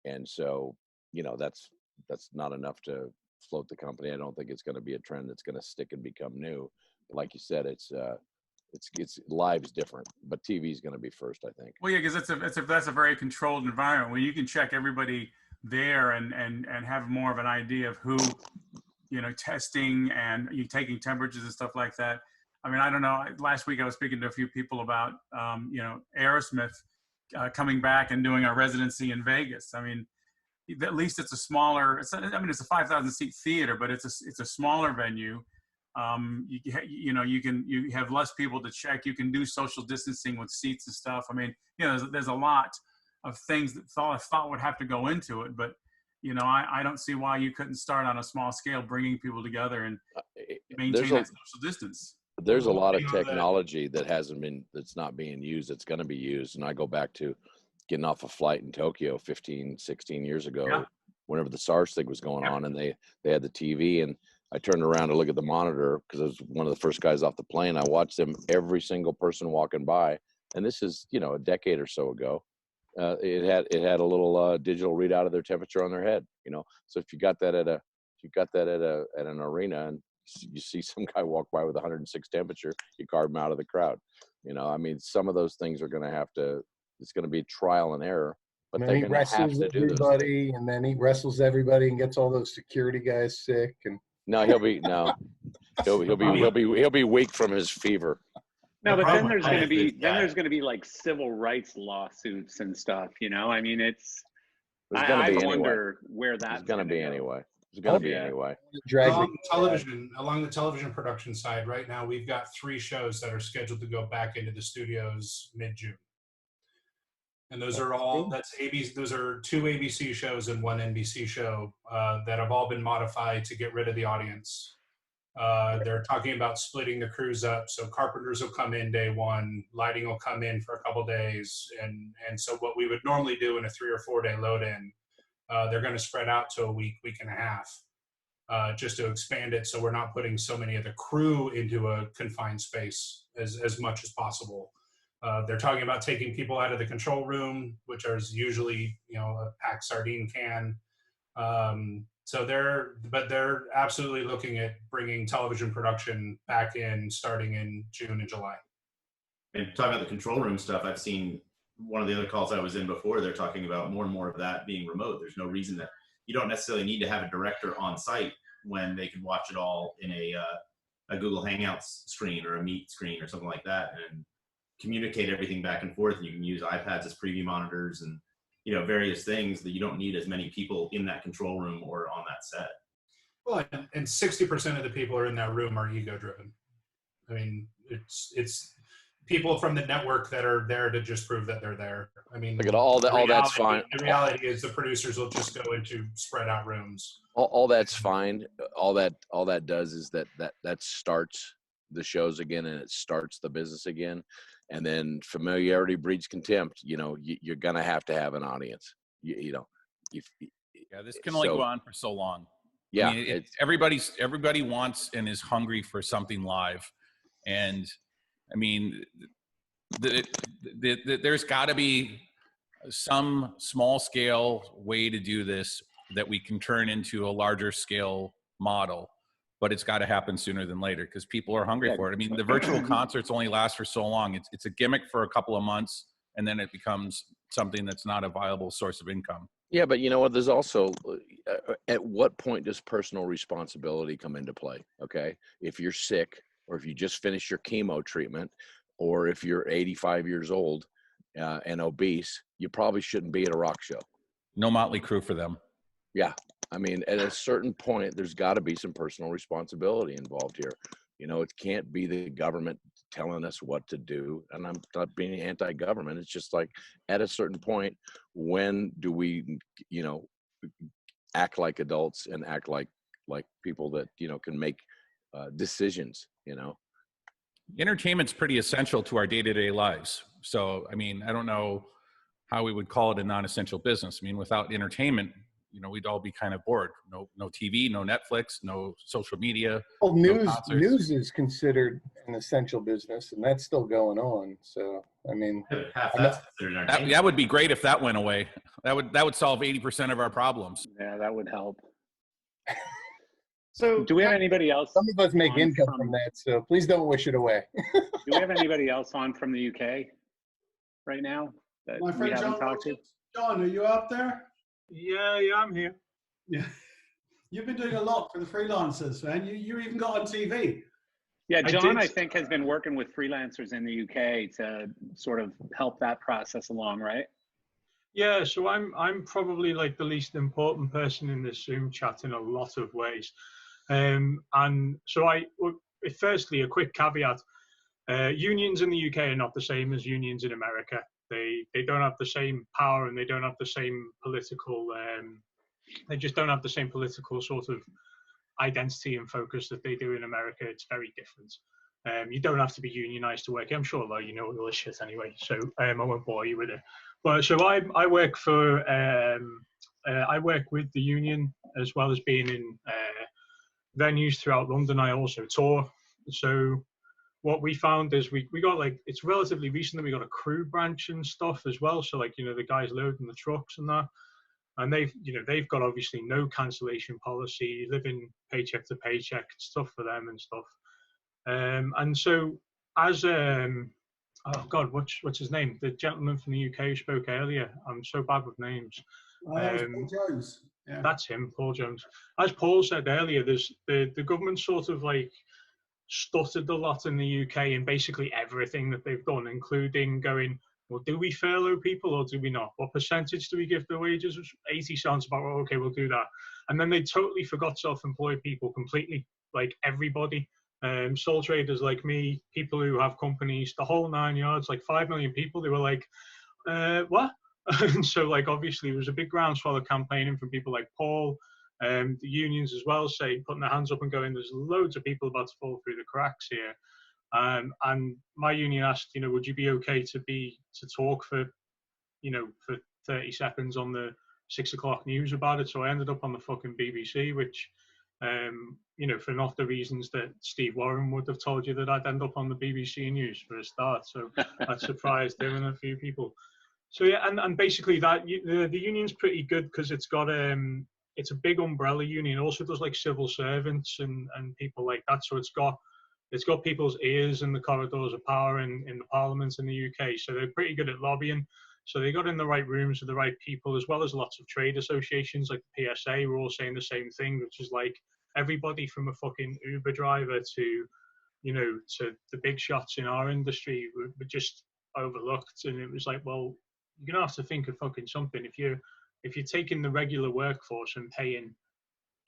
And so, you know, that's not enough to float the company. I don't think it's going to be a trend that's going to stick and become new. But like you said, it's live's different, but TV is going to be first, I think. Well, yeah, because that's a very controlled environment where you can check everybody there and have more of an idea of who, you know, testing and you taking temperatures and stuff like that. I mean, I don't know. Last week I was speaking to a few people about, you know, Aerosmith coming back and doing a residency in Vegas. I mean, at least it's a smaller. It's a 5,000 seat theater, but it's a smaller venue. You have less people to check. You can do social distancing with seats and stuff. I mean, you know, there's a lot of things that I thought would have to go into it, but you know, I don't see why you couldn't start on a small scale, bringing people together and maintain that social distance. There's a lot of technology that's not being used. It's going to be used. And I go back to getting off a flight in Tokyo 15, 16 years ago, whenever the SARS thing was going on, and they had the TV, and I turned around to look at the monitor because I was one of the first guys off the plane. I watched them, every single person walking by. And this is, you know, a decade or so ago. It had a little digital readout of their temperature on their head, you know. So if you got that at a You got that at an arena, and you see some guy walk by with 106 temperature, you carve him out of the crowd. You know, I mean, some of those things are going to have to. It's going to be trial and error, but And they're he going to have wrestles to do those things. everybody, and then he wrestles everybody and gets all those security guys sick. And No, he'll be weak from his fever. No, but then there's going to be there's like civil rights lawsuits and stuff. You know, I mean, it's. There's going to be wonder where that's going to be go. anyway. It's going to be anyway. Along the television production side, right now we've got 3 shows that are scheduled to go back into the studios mid-June. And those are all, those are 2 ABC shows and 1 NBC show that have all been modified to get rid of the audience. They're talking about splitting the crews up. So carpenters will come in day 1, lighting will come in for a couple days. And so what we would normally do in a 3 or 4 day load in, they're going to spread out to a week and a half, just to expand it. So we're not putting so many of the crew into a confined space as much as possible. They're talking about taking people out of the control room, which is usually, you know, a packed sardine can. So they're absolutely looking at bringing television production back in starting in June and July. And talking about the control room stuff, I've seen one of the other calls I was in before, they're talking about more and more of that being remote. There's no reason that you don't necessarily need to have a director on site when they can watch it all in a Google Hangouts screen or a Meet screen or something like that, and communicate everything back and forth. And you can use iPads as preview monitors and, you know, various things that you don't need as many people in that control room or on that set. Well, and 60% of the people who are in that room are ego driven. I mean, it's people from the network that are there to just prove that they're there. I mean, Look at all that's fine. The reality is the producers will just go into spread out rooms. All that's fine. All that does is that starts the shows again, and it starts the business again. And then familiarity breeds contempt. You know, you're going to have an audience. You know, yeah, this can only go on for so long. Yeah, I mean, everybody wants and is hungry for something live, and I mean, there's got to be some small scale way to do this that we can turn into a larger scale model, but it's got to happen sooner than later because people are hungry for it. I mean, the virtual concerts only last for so long. It's a gimmick for a couple of months, and then it becomes something that's not a viable source of income. Yeah, but you know what? There's also, at what point does personal responsibility come into play? Okay, if you're sick, or if you just finished your chemo treatment, or if you're 85 years old and obese, you probably shouldn't be at a rock show. No Motley Crue for them. Yeah, I mean, at a certain point, there's got to be some personal responsibility involved here. You know, it can't be the government telling us what to do. And I'm not being anti-government. It's just like at a certain point, when do we, you know, act like adults and act like people that, you know, can make decisions, you know? Entertainment's pretty essential to our day-to-day lives. So, I mean, I don't know how we would call it a non-essential business. I mean, without entertainment, you know, we'd all be kind of bored. No TV, no Netflix, no social media. Well, no news is considered an essential business, and that's still going on. So, I mean, that would be great if that went away. That would solve 80% of our problems. Yeah, that would help. So, do we have anybody else? Some of us make income from that, so please don't wish it away. Do we have anybody else on from the UK right now that My friend we haven't John, talked to? John, are you up there? Yeah, I'm here. Yeah, you've been doing a lot for the freelancers, man. You even got on TV. Yeah, John, I think, has been working with freelancers in the UK to sort of help that process along, right? Yeah, so I'm probably like the least important person in this Zoom chat in a lot of ways. And so firstly, a quick caveat. Unions in the UK are not the same as unions in America. They don't have the same power, and they don't have the same political, they just don't have the same political sort of identity and focus that they do in America. It's very different. You don't have to be unionized to work here. I'm sure, though, you know all this shit anyway, so I won't bore you with it. But so I work for, I work with the union as well as being in venues throughout London. I also tour. So what we found is we got, like, it's relatively recent that we got a crew branch and stuff as well. So, like, you know, the guys loading the trucks and that. and they've got obviously no cancellation policy, living paycheck to paycheck. It's tough for them and stuff. And so as oh God, what's his name? The gentleman from the UK who spoke earlier. I'm so bad with names. Paul Jones. Yeah. That's him, Paul Jones. As Paul said earlier, there's the government sort of like stuttered a lot in the UK in basically everything that they've done, including going, well, do we furlough people or do we not? What percentage do we give the wages? 80 sounds about, well, okay, we'll do that. And then they totally forgot self-employed people completely, like everybody. Sole traders like me, people who have companies, the whole 9 yards, like 5 million people, they were like, what? And so, like, obviously, there was a big groundswell of campaigning from people like Paul, the unions as well, putting their hands up and going, there's loads of people about to fall through the cracks here. And my union asked, would you be okay to talk for 30 seconds on the 6 o'clock news about it? So I ended up on the fucking BBC, which, for not the reasons that Steve Warren would have told you that I'd end up on the BBC News for a start. So that surprised him and a few people. So yeah, and basically that the union's pretty good because it's got it's a big umbrella union. It also does like civil servants and people like that. So it's got people's ears in the corridors of power in the parliaments in the UK. So they're pretty good at lobbying. So they got in the right rooms with the right people, as well as lots of trade associations like the PSA were all saying the same thing, which is like everybody from a fucking Uber driver to to the big shots in our industry were just overlooked. And it was like, well, you're gonna have to think of fucking something. If you're taking the regular workforce and paying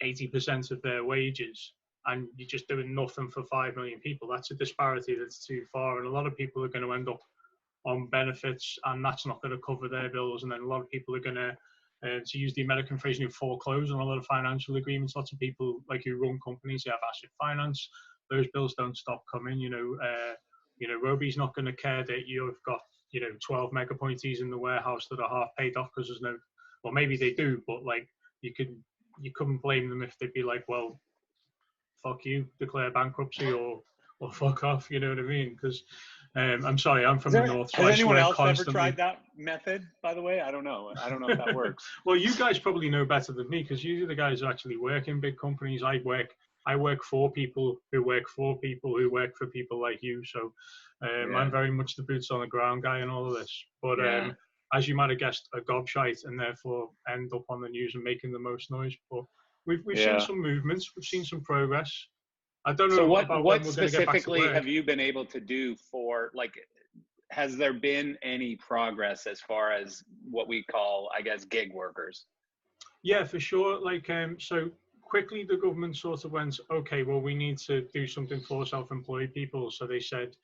80% of their wages and you're just doing nothing for 5 million people, that's a disparity that's too far. And a lot of people are going to end up on benefits, and that's not going to cover their bills. And then a lot of people are going to use the American phrase, foreclose on a lot of financial agreements. Lots of people like who run companies, they have asset finance. Those bills don't stop coming. Roby's not going to care that you've got 12 mega pointies in the warehouse that are half paid off because there's no, well, maybe they do, but like you couldn't blame them if they'd be like, well, fuck you, declare bankruptcy or fuck off. You know what I mean? Because I'm sorry, I'm from the north. So has anyone else ever tried that method? By the way, I don't know if that works. Well, you guys probably know better than me because you're the guys who actually work in big companies. I work for people who work for people who work for people like you. So I'm very much the boots on the ground guy in all of this. But as you might have guessed, a gobshite, and therefore end up on the news and making the most noise. But we've seen some movements, we've seen some progress. I don't know. So what specifically have you been able to do for, like, has there been any progress as far as what we call, I guess, gig workers? Yeah, for sure. Like, so quickly the government sort of went, okay, well, we need to do something for self-employed people. So they said,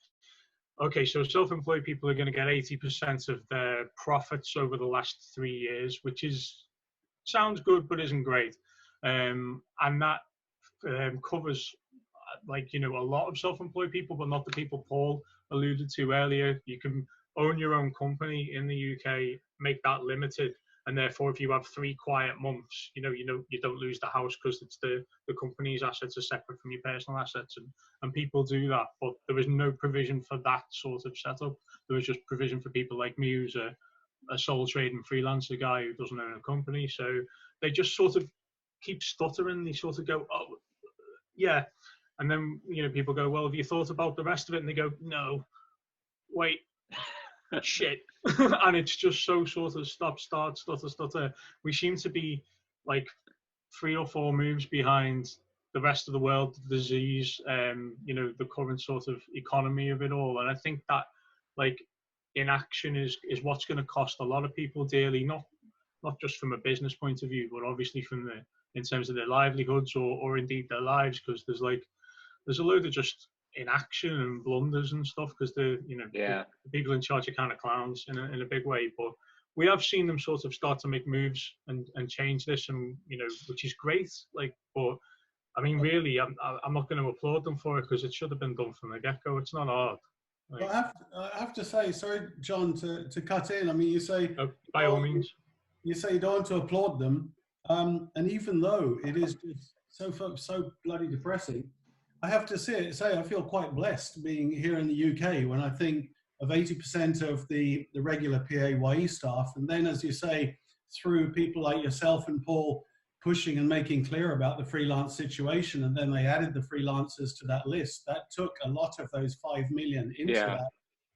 okay, so self-employed people are going to get 80% of their profits over the last 3 years, which sounds good, but isn't great. And that covers a lot of self-employed people, but not the people Paul alluded to earlier. You can own your own company in the UK, make that limited, and therefore if you have 3 quiet months, you don't lose the house because it's the company's assets are separate from your personal assets, and people do that. But there was no provision for that sort of setup. There was just provision for people like me, who's a sole trading freelancer guy who doesn't own a company. So they just sort of keep stuttering. They sort of go, oh yeah. And then, people go, well, have you thought about the rest of it? And they go, no, wait, shit. And it's just so sort of stop, start, stutter. We seem to be like 3 or 4 moves behind the rest of the world, the disease, the current sort of economy of it all. And I think that, like, inaction is what's going to cost a lot of people dearly, not just from a business point of view, but obviously in terms of their livelihoods or indeed their lives, because there's a load of just inaction and blunders and stuff because the people in charge are kind of clowns in a big way. But we have seen them sort of start to make moves and change this, and which is great. Like, but I mean, really, I'm not going to applaud them for it because it should have been done from the get-go. It's not hard. Like, well, I have to say, sorry, John, to cut in. I mean, you say by all means. You say you don't want to applaud them, and even though it is just so bloody depressing, I have to say I feel quite blessed being here in the UK when I think of 80% of the regular PAYE staff, and then, as you say, through people like yourself and Paul pushing and making clear about the freelance situation, and then they added the freelancers to that list, that took a lot of those 5 million into that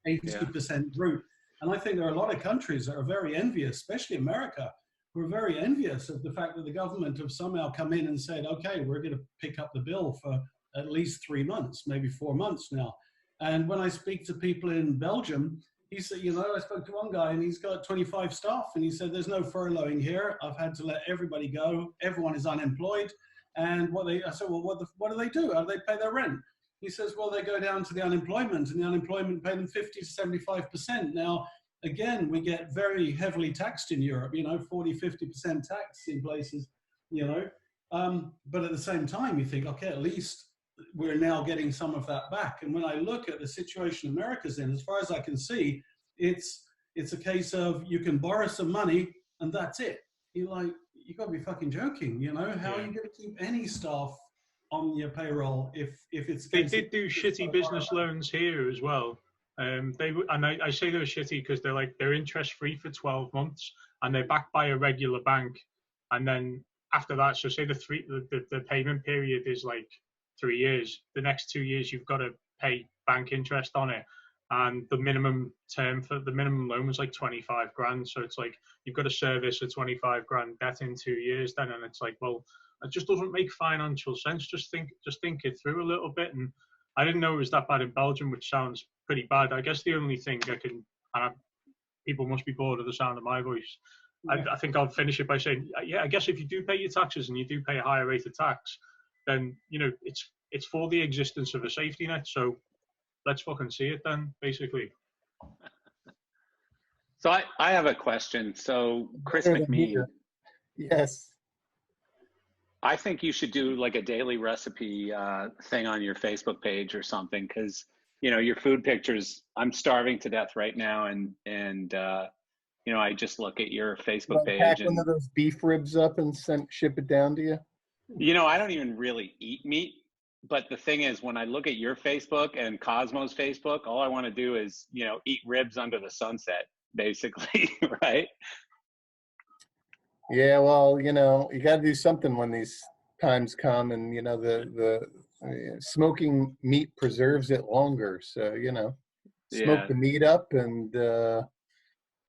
80% group. And I think there are a lot of countries that are very envious, especially America, who are very envious of the fact that the government have somehow come in and said, okay, we're going to pick up the bill for at least 3 months, maybe 4 months now. And when I speak to people in Belgium, he said, you know, I spoke to one guy and he's got 25 staff and he said, there's no furloughing here. I've had to let everybody go. Everyone is unemployed. And I said, well, what do they do? How do they pay their rent? He says, well, they go down to the unemployment, and the unemployment pay them 50 to 75%. Now, again, we get very heavily taxed in Europe, you know, 40, 50% tax in places, you know. But at the same time, you think, okay, at least we're now getting some of that back. And when I look at the situation America's in, as far as I can see, it's a case of you can borrow some money and that's it. You're like, you got to be fucking joking, you know? How are you going to keep any staff on your payroll if it's... They did do shitty business loans here as well. I say they're shitty because they're interest free for 12 months and they're backed by a regular bank. And then after that, so say the payment period is like 3 years. The next 2 years, you've got to pay bank interest on it. And the minimum term for the minimum loan was like 25 grand. So it's like, you've got to service a 25 grand debt in 2 years then. And it's like, well, it just doesn't make financial sense. Just think it through a little bit. And I didn't know it was that bad in Belgium, which sounds pretty bad. I guess the only thing people must be bored of the sound of my voice. I think I'll finish it by saying, yeah, I guess if you do pay your taxes and you do pay a higher rate of tax, then, you know, it's for the existence of a safety net. So let's fucking see it then, basically. So I have a question. So Chris McMean. Yes. I think you should do like a daily recipe thing on your Facebook page or something, because, you know, your food pictures, I'm starving to death right now. And you know, I just look at your Facebook page. Pack one of those beef ribs up and ship it down to you. You know, I don't even really eat meat. But the thing is, when I look at your Facebook and Cosmo's Facebook, all I want to do is, you know, eat ribs under the sunset, basically, right? Yeah, well, you know, you got to do something when these times come, and you know, the smoking meat preserves it longer. So, you know, smoke the meat up, and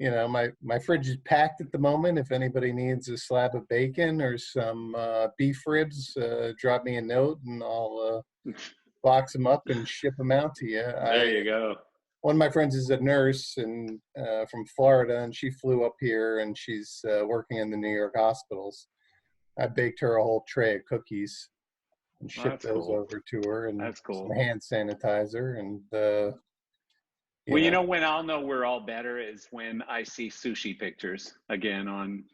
you know, my fridge is packed at the moment. If anybody needs a slab of bacon or some beef ribs, drop me a note and I'll box them up and ship them out to you. There you go. One of my friends is a nurse and from Florida, and she flew up here and she's working in the New York hospitals. I baked her a whole tray of cookies and shipped those over to her, and that's cool. Some hand sanitizer and. Well, you know when I'll know we're all better is when I see sushi pictures again on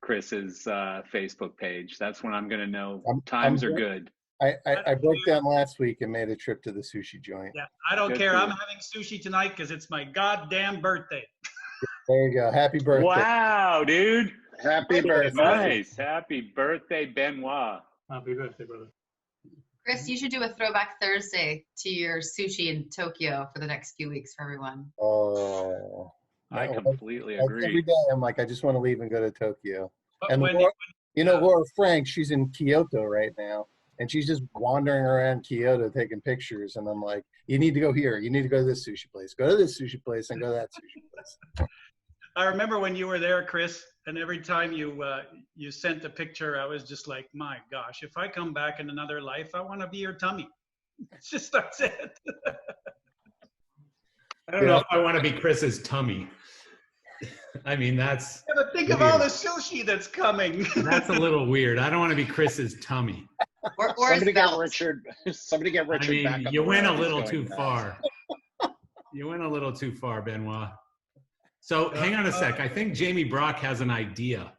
Chris's Facebook page. That's when I'm going to know times are good. I broke down last week and made a trip to the sushi joint. Yeah, I don't care. I'm having sushi tonight because it's my goddamn birthday. There you go. Happy birthday. Wow, dude. Happy birthday. Nice. Happy birthday, Benoit. Happy birthday, brother. Chris, you should do a throwback Thursday to your sushi in Tokyo for the next few weeks for everyone. Oh, I completely agree. Every day I'm like, I just want to leave and go to Tokyo. And Laura Frank, she's in Kyoto right now, and she's just wandering around Kyoto taking pictures. And I'm like, you need to go here. You need to go to this sushi place. Go to this sushi place and go to that sushi place. I remember when you were there, Chris, and every time you sent a picture, I was just like, my gosh, if I come back in another life, I want to be your tummy. It's just, that's it. I don't know if I want to be Chris's tummy. I mean, that's... Yeah, but think of all the sushi that's coming. That's a little weird. I don't want to be Chris's tummy. Or somebody get Richard. Somebody get Richard. I mean, back up you went a around. little He's too going far. You went a little too far, Benoit. So hang on a sec. I think Jamie Brock has an idea.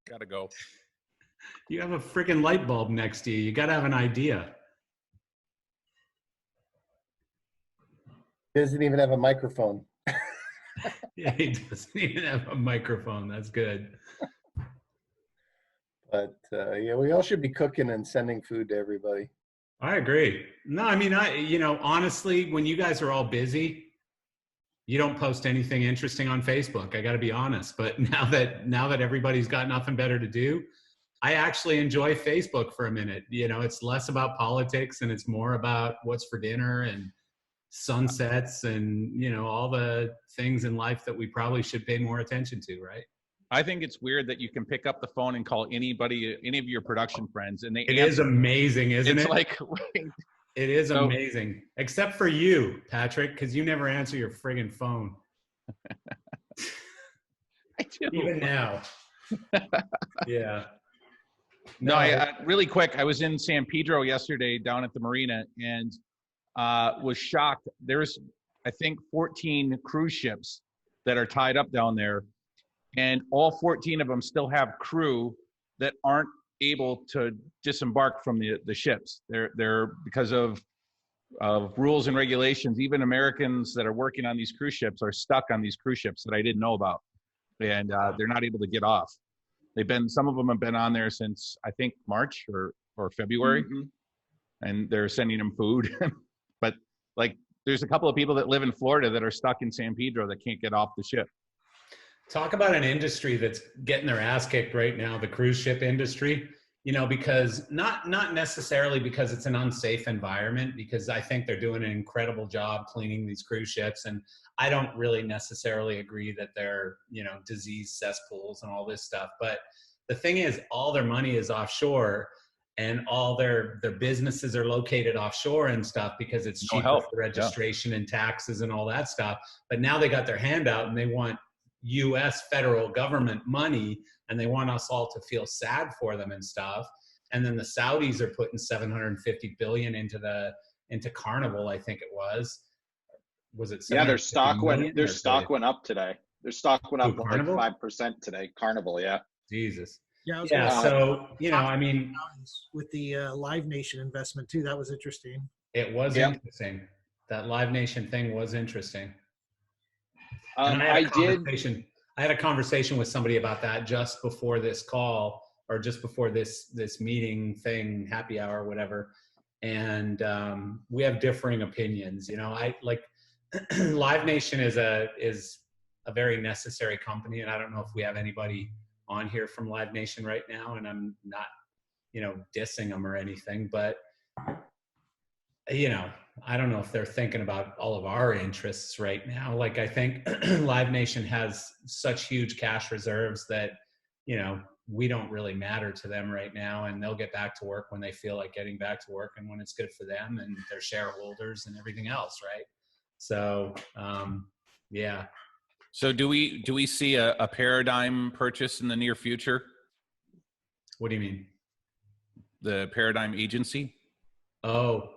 Gotta go. You have a freaking light bulb next to you. You gotta have an idea. He doesn't even have a microphone. Yeah, he doesn't even have a microphone. That's good. But yeah, we all should be cooking and sending food to everybody. I agree. No, I mean, honestly, when you guys are all busy, you don't post anything interesting on Facebook. I got to be honest. But now that everybody's got nothing better to do, I actually enjoy Facebook for a minute. You know, it's less about politics and it's more about what's for dinner and sunsets and, you know, all the things in life that we probably should pay more attention to, right? I think it's weird that you can pick up the phone and call anybody, any of your production friends, and It is amazing, isn't it? It's like, it is So- amazing, except for you, Patrick, because you never answer your friggin' phone. I do. Even now. Yeah. No, really quick. I was in San Pedro yesterday down at the marina and was shocked. There's, I think, 14 cruise ships that are tied up down there, and all 14 of them still have crew that aren't able to disembark from the ships. They're because of rules and regulations. Even Americans that are working on these cruise ships are stuck on these cruise ships that I didn't know about, and they're not able to get off. Some of them have been on there since I think March or February, and they're sending them food. But like, there's a couple of people that live in Florida that are stuck in San Pedro that can't get off the ship. Talk about an industry that's getting their ass kicked right now, the cruise ship industry, you know, because not necessarily because it's an unsafe environment, because I think they're doing an incredible job cleaning these cruise ships. And I don't really necessarily agree that they're, you know, disease cesspools and all this stuff. But the thing is, all their money is offshore and all their businesses are located offshore and stuff because it's cheaper for registration and taxes and all that stuff. But now they got their hand out and they want US federal government money, and they want us all to feel sad for them and stuff. And then the Saudis are putting 750 billion into Carnival, I think it was it? Yeah, their stock went up today. Their stock went up like Carnival? 5% today. Carnival, yeah. Jesus. Yeah, I was Yeah, gonna so, you know, I mean, with the Live Nation investment too, that was interesting. it was Yep. interesting. That Live Nation thing was interesting. Um, And I had a I conversation with somebody about that just before this call, or just before this meeting thing, happy hour, whatever. And we have differing opinions. You know, I like Live Nation is a very necessary company, and I don't know if we have anybody on here from Live Nation right now, and I'm not, you know, dissing them or anything, but you know, I don't know if they're thinking about all of our interests right now. Like, I think Live Nation has such huge cash reserves that, you know, we don't really matter to them right now, and they'll get back to work when they feel like getting back to work and when it's good for them and their shareholders and everything else, right? So, yeah. So do we see a Paradigm purchase in the near future? What do you mean? The Paradigm agency? Oh,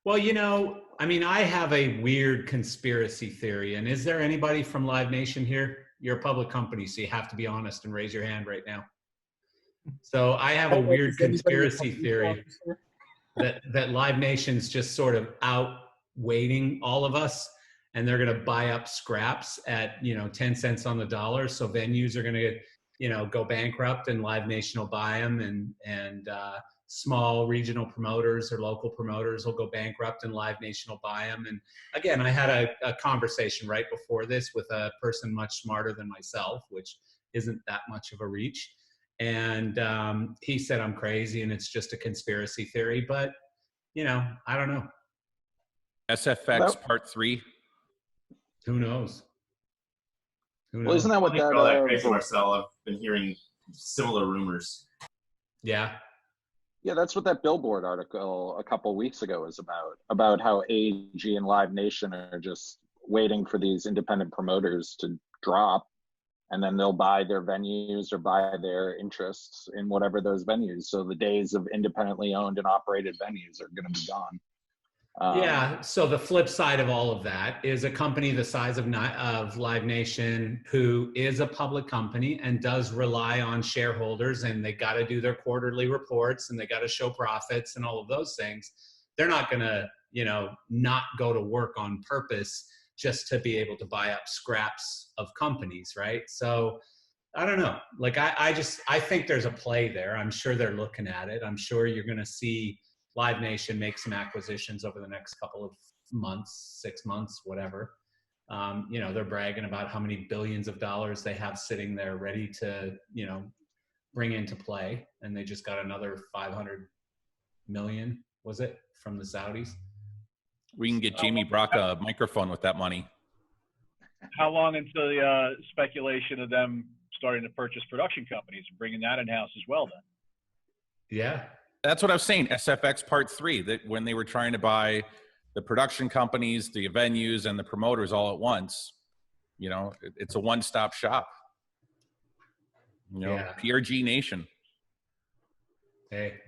well, you know, I mean, I have a weird conspiracy theory. And is there anybody from Live Nation here? You're a public company, so you have to be honest and raise your hand right now. So I have a weird conspiracy theory that Live Nation's just sort of outweighting all of us, and they're going to buy up scraps at, you know, 10 cents on the dollar. So venues are going to, you know, go bankrupt, and Live Nation will buy them, and small regional promoters or local promoters will go bankrupt, and Live Nation will buy them. And again, I had a conversation right before this with a person much smarter than myself, which isn't that much of a reach. And he said I'm crazy and it's just a conspiracy theory, but you know, I don't know. SFX Part 3? Who knows? Well, isn't that what that? Crazy Marcel, I've been hearing similar rumors. Yeah. Yeah, that's what that Billboard article a couple weeks ago was about how AG and Live Nation are just waiting for these independent promoters to drop, and then they'll buy their venues or buy their interests in whatever those venues. So the days of independently owned and operated venues are going to be gone. Yeah. So the flip side of all of that is a company the size of Live Nation, who is a public company and does rely on shareholders, and they got to do their quarterly reports and they got to show profits and all of those things. They're not going to, you know, not go to work on purpose just to be able to buy up scraps of companies, right? So I don't know. Like, I think there's a play there. I'm sure they're looking at it. I'm sure you're going to see Live Nation make some acquisitions over the next couple of months, 6 months, whatever. You know, they're bragging about how many billions of dollars they have sitting there ready to, you know, bring into play. And they just got another 500 million, was it, from the Saudis? We can get Jamie Brock a microphone with that money. How long until the speculation of them starting to purchase production companies and bringing that in-house as well then? Yeah. That's what I was saying, SFX Part 3, that when they were trying to buy the production companies, the venues, and the promoters all at once, you know, it's a one-stop shop. You know, Yeah. PRG Nation. Hey.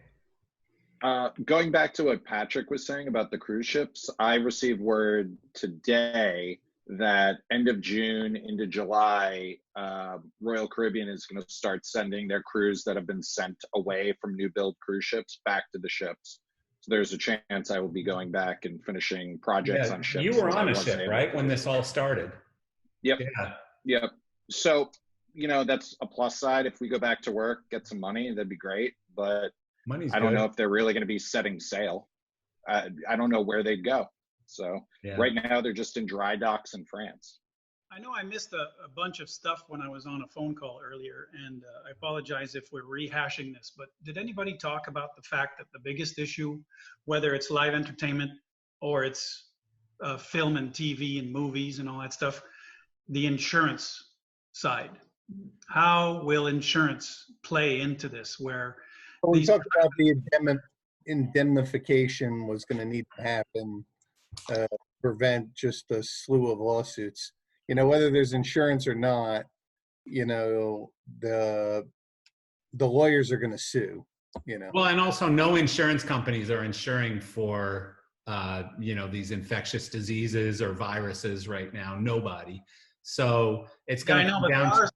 Going back to what Patrick was saying about the cruise ships, I received word today that end of June into July, Royal Caribbean is going to start sending their crews that have been sent away from new build cruise ships back to the ships. So there's a chance I will be going back and finishing projects on ships. You were since I on a wasn't ship, able right, to. when this all started? Yep. Yeah. Yep. So, you know, that's a plus side. If we go back to work, get some money, that'd be great. But Money's I don't good. know if they're really going to be setting sail. I don't know where they'd go. So right now they're just in dry docks in France. I know I missed a bunch of stuff when I was on a phone call earlier, and I apologize if we're rehashing this, but did anybody talk about the fact that the biggest issue, whether it's live entertainment or it's film and TV and movies and all that stuff, the insurance side? How will insurance play into this? Where Well, we talked about the indemnification was going to need to happen to prevent just a slew of lawsuits. You know, whether there's insurance or not, you know, the lawyers are going to sue, you know. Well, and also no insurance companies are insuring for, you know, these infectious diseases or viruses right now. Nobody. So it's going to come down to...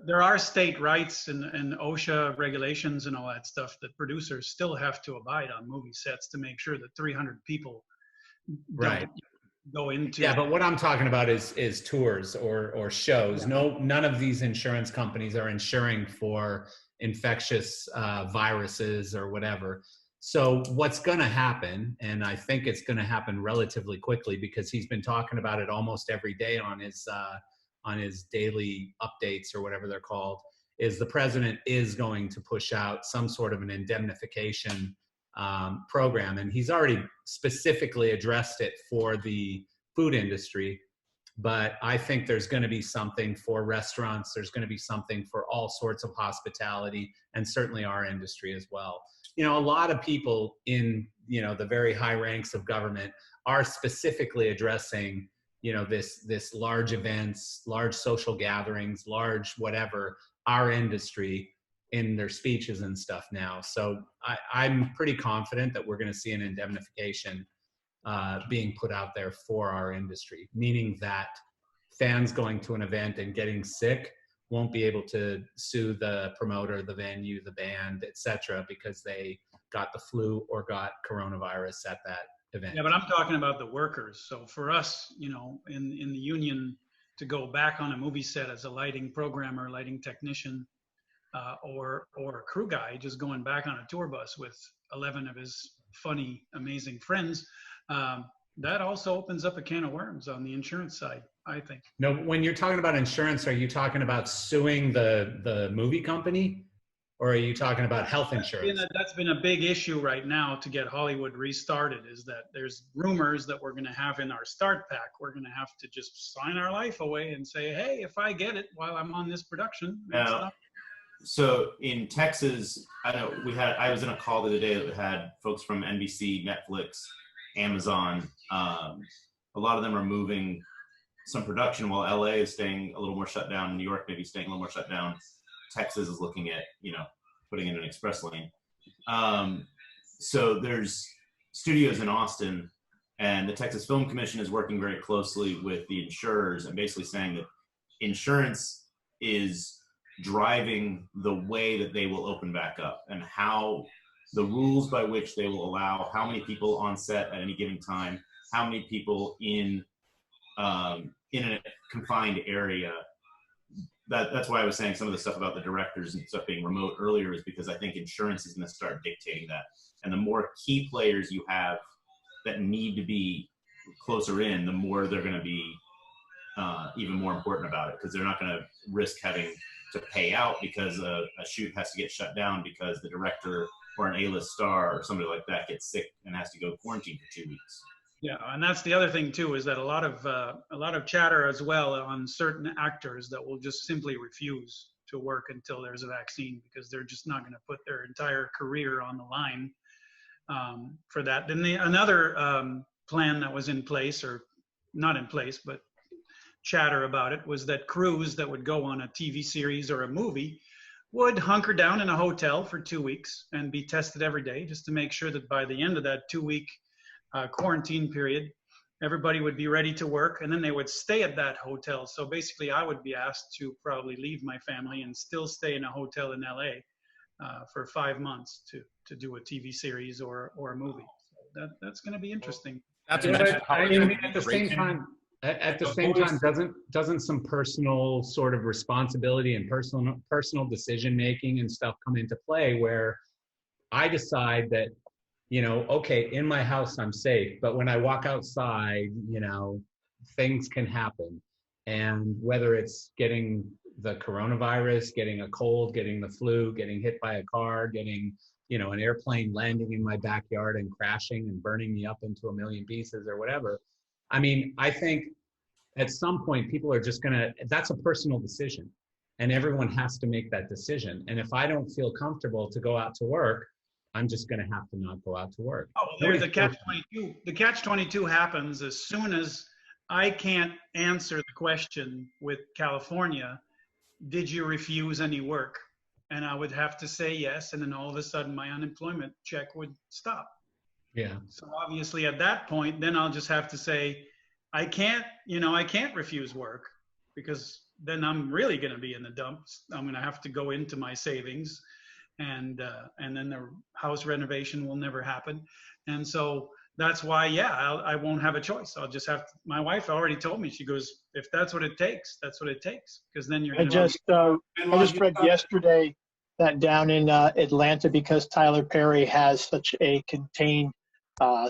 There are state rights and OSHA regulations and all that stuff that producers still have to abide on movie sets to make sure that 300 people Right. go into. Yeah, but what I'm talking about is tours or shows. No, none of these insurance companies are insuring for infectious viruses or whatever. So what's going to happen, and I think it's going to happen relatively quickly because he's been talking about it almost every day on his daily updates or whatever they're called, is the president is going to push out some sort of an indemnification program. And he's already specifically addressed it for the food industry, but I think there's going to be something for restaurants. There's going to be something for all sorts of hospitality and certainly our industry as well. You know, a lot of people in, you know, the very high ranks of government are specifically addressing, you know, this large events, large social gatherings, large whatever, our industry in their speeches and stuff now. So I'm pretty confident that we're going to see an indemnification being put out there for our industry, meaning that fans going to an event and getting sick won't be able to sue the promoter, the venue, the band, etc., because they got the flu or got coronavirus at that event. Yeah, but I'm talking about the workers. So for us, you know, in the union, to go back on a movie set as a lighting programmer, lighting technician, or a crew guy, just going back on a tour bus with 11 of his funny, amazing friends, that also opens up a can of worms on the insurance side, I think. No, when you're talking about insurance, are you talking about suing the movie company? Or are you talking about health insurance? That's been a big issue right now to get Hollywood restarted, is that there's rumors that we're going to have in our start pack, we're going to have to just sign our life away and say, hey, if I get it while I'm on this production. So in Texas, I was in a call the other day that had folks from NBC, Netflix, Amazon. A lot of them are moving some production while LA is staying a little more shut down. New York maybe staying a little more shut down. Texas is looking at, you know, putting in an express lane. So there's studios in Austin, and the Texas Film Commission is working very closely with the insurers and basically saying that insurance is driving the way that they will open back up and how the rules by which they will allow how many people on set at any given time, how many people in a confined area. That's why I was saying some of the stuff about the directors and stuff being remote earlier, is because I think insurance is going to start dictating that. And the more key players you have that need to be closer in, the more they're going to be even more important about it, because they're not going to risk having to pay out because a shoot has to get shut down because the director or an A-list star or somebody like that gets sick and has to go quarantine for 2 weeks. Yeah, and that's the other thing too, is that a lot of chatter as well on certain actors that will just simply refuse to work until there's a vaccine, because they're just not going to put their entire career on the line for that. Then another plan that was in place, or not in place, but chatter about it, was that crews that would go on a TV series or a movie would hunker down in a hotel for 2 weeks and be tested every day, just to make sure that by the end of that 2-week quarantine period, everybody would be ready to work, and then they would stay at that hotel. So basically I would be asked to probably leave my family and still stay in a hotel in LA for 5 months to do a TV series or a movie. So that's going to be interesting. That's I mean, at the same time, doesn't some personal sort of responsibility and personal decision making and stuff come into play, where I decide that, okay, in my house I'm safe, but when I walk outside, things can happen. And whether it's getting the coronavirus, getting a cold, getting the flu, getting hit by a car, getting, an airplane landing in my backyard and crashing and burning me up into a million pieces or whatever. I mean, I think at some point people are just that's a personal decision, and everyone has to make that decision. And if I don't feel comfortable to go out to work, I'm just going to have to not go out to work. Oh, the catch-22. The catch-22 happens as soon as I can't answer the question with California, did you refuse any work? And I would have to say yes, and then all of a sudden my unemployment check would stop. Yeah. So obviously at that point, then I'll just have to say, I can't refuse work, because then I'm really going to be in the dumps. I'm going to have to go into my savings, and then the house renovation will never happen. And so that's why, I won't have a choice. I'll just have to, my wife already told me, she goes, if that's what it takes, that's what it takes. Because then you're I just read yesterday that down in Atlanta, because Tyler Perry has such a contained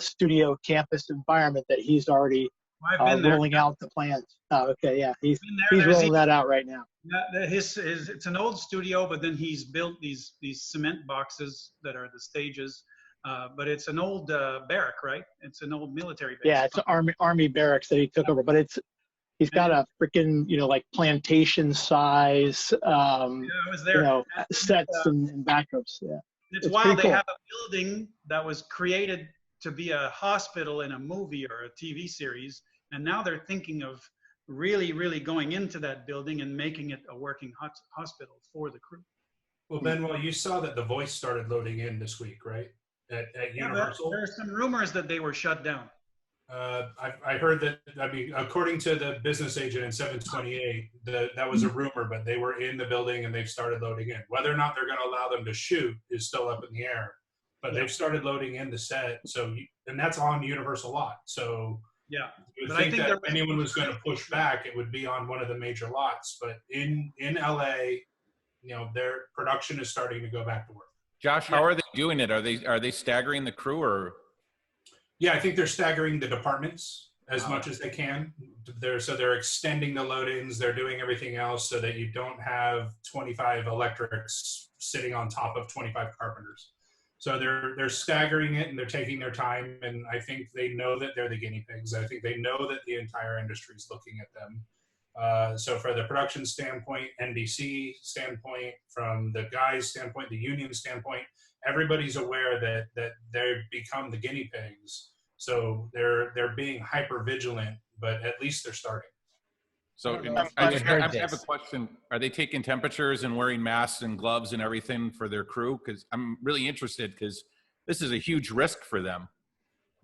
studio campus environment, that he's already rolling out the plans. Oh, okay, yeah, he's rolling that out right now. It's an old studio, but then he's built these cement boxes that are the stages. But it's an old barrack, right? It's an old military base. Yeah, it's an army barracks that he took over, but he's got a freaking like plantation size sets and backups. Yeah, it's wild. They have a building that was created to be a hospital in a movie or a TV series, and now they're thinking of really going into that building and making it a working hospital for the crew. Well, Benoit, you saw that The Voice started loading in this week, right? At Universal. There are some rumors that they were shut down. I heard that. I mean, according to the business agent in 728, that was a rumor, but they were in the building and they've started loading in. Whether or not they're going to allow them to shoot is still up in the air. But they've started loading in the set. So, and that's on Universal lot. So yeah, you would think that if anyone was going to push back, it would be on one of the major lots. But in LA, their production is starting to go back to work. Josh, how are they doing it? Are they staggering the crew, or? Yeah, I think they're staggering the departments as much as they can. They're extending the load-ins. They're doing everything else so that you don't have 25 electrics sitting on top of 25 carpenters. So they're staggering it, and they're taking their time. And I think they know that they're the guinea pigs. I think they know that the entire industry is looking at them. So for the production standpoint, NBC standpoint, from the guys' standpoint, the union standpoint, everybody's aware that they've become the guinea pigs. So they're being hyper vigilant, but at least they're starting. So I have a question. Are they taking temperatures and wearing masks and gloves and everything for their crew? Because I'm really interested, because this is a huge risk for them.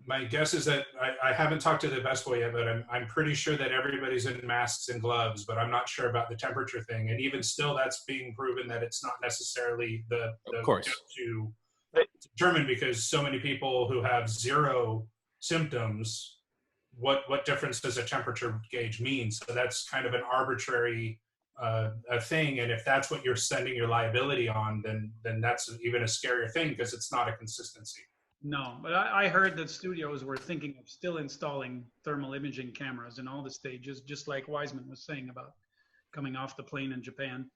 My guess is that I haven't talked to the best boy yet, but I'm pretty sure that everybody's in masks and gloves, but I'm not sure about the temperature thing. And even still, that's being proven that it's not necessarily the to determine, because so many people who have zero symptoms, what difference does a temperature gauge mean? So that's kind of an arbitrary a thing. And if that's what you're sending your liability on, then that's even a scarier thing, because it's not a consistency. No, but I heard that studios were thinking of still installing thermal imaging cameras in all the stages, just like Wiseman was saying about coming off the plane in Japan.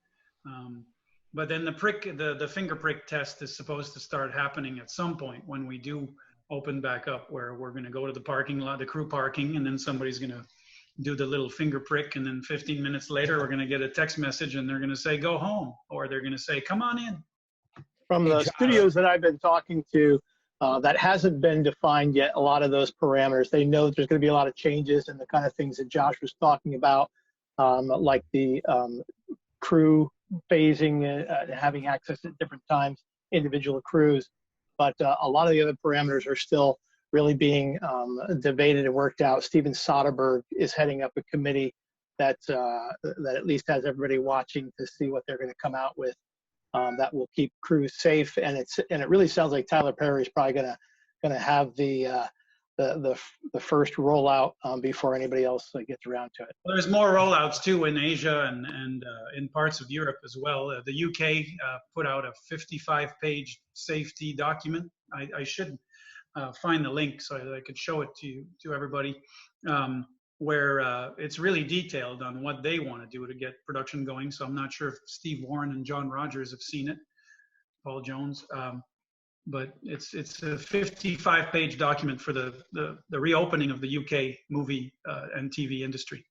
But then the finger prick test is supposed to start happening at some point when we do open back up, where we're going to go to the parking lot, the crew parking, and then somebody's going to do the little finger prick, and then 15 minutes later we're going to get a text message and they're going to say go home, or they're going to say come on in. From the studios that I've been talking to, that hasn't been defined yet, a lot of those parameters. They know that there's going to be a lot of changes and the kind of things that Josh was talking about, like the crew phasing, having access at different times, individual crews. But a lot of the other parameters are still really being debated and worked out. Steven Soderbergh is heading up a committee that at least has everybody watching to see what they're going to come out with. That will keep crews safe, and it really sounds like Tyler Perry is probably gonna have the first rollout before anybody else gets around to it. Well, there's more rollouts too in Asia and in parts of Europe as well. The UK put out a 55-page safety document. I should find the link so that I could show it to everybody. Where it's really detailed on what they want to do to get production going. So I'm not sure if Steve Warren and John Rogers have seen it, Paul Jones, but it's a 55-page document for the reopening of the UK movie and TV industry.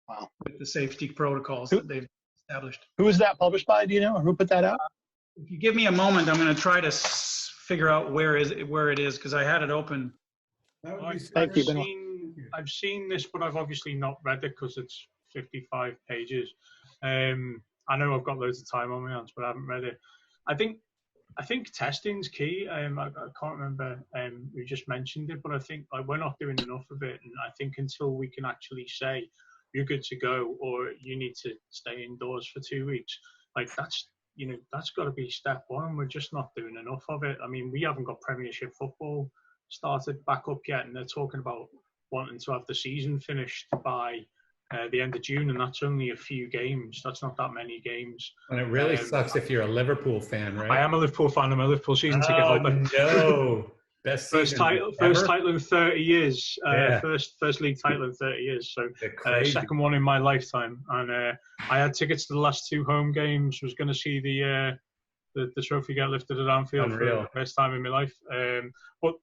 Wow. With the safety protocols that they've established. Who is that published by? Do you know? Or who put that out? If you give me a moment, I'm going to try to figure out where it is because I had it open. Thank you, Benoit. I've seen this, but I've obviously not read it because it's 55 pages. I know I've got loads of time on my hands, but I haven't read it. I think testing's key. I can't remember we just mentioned it, but I think we're not doing enough of it. And I think until we can actually say you're good to go or you need to stay indoors for 2 weeks, that's got to be step one. We're just not doing enough of it. I mean, we haven't got Premiership football started back up yet, and they're talking about wanting to have the season finished by the end of June, and that's only a few games. That's not that many games. And it really sucks if you're a Liverpool fan, right? I am a Liverpool fan. I'm a Liverpool season ticket holder. No. First title in 30 years. First league title in 30 years. So second one in my lifetime. And I had tickets to the last 2 home games. Was going to see the trophy get lifted at Anfield for the first time in my life. But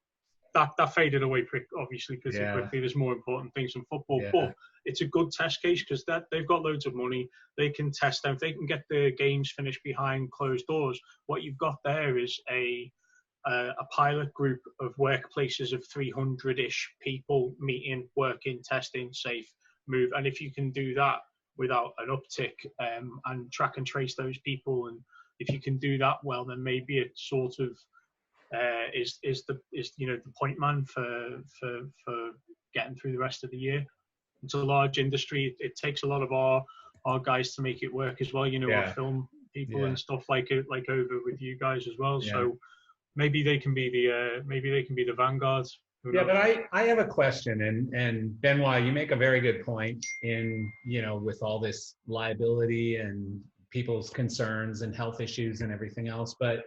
that faded away obviously pretty quickly. There's more important things in football, but it's a good test case because they've got loads of money. They can test them. If they can get the games finished behind closed doors, what you've got there is a pilot group of workplaces of 300-ish people meeting, working, testing, safe, move. And if you can do that without an uptick and track and trace those people, and if you can do that well, then maybe it sort of is the point man for getting through the rest of the year. It's a large industry. It takes a lot of our guys to make it work as well. Our film people and stuff like over with you guys as well. Yeah. So maybe they can be the vanguard. Yeah, but I have a question, and Benoit, you make a very good point in with all this liability and people's concerns and health issues and everything else, but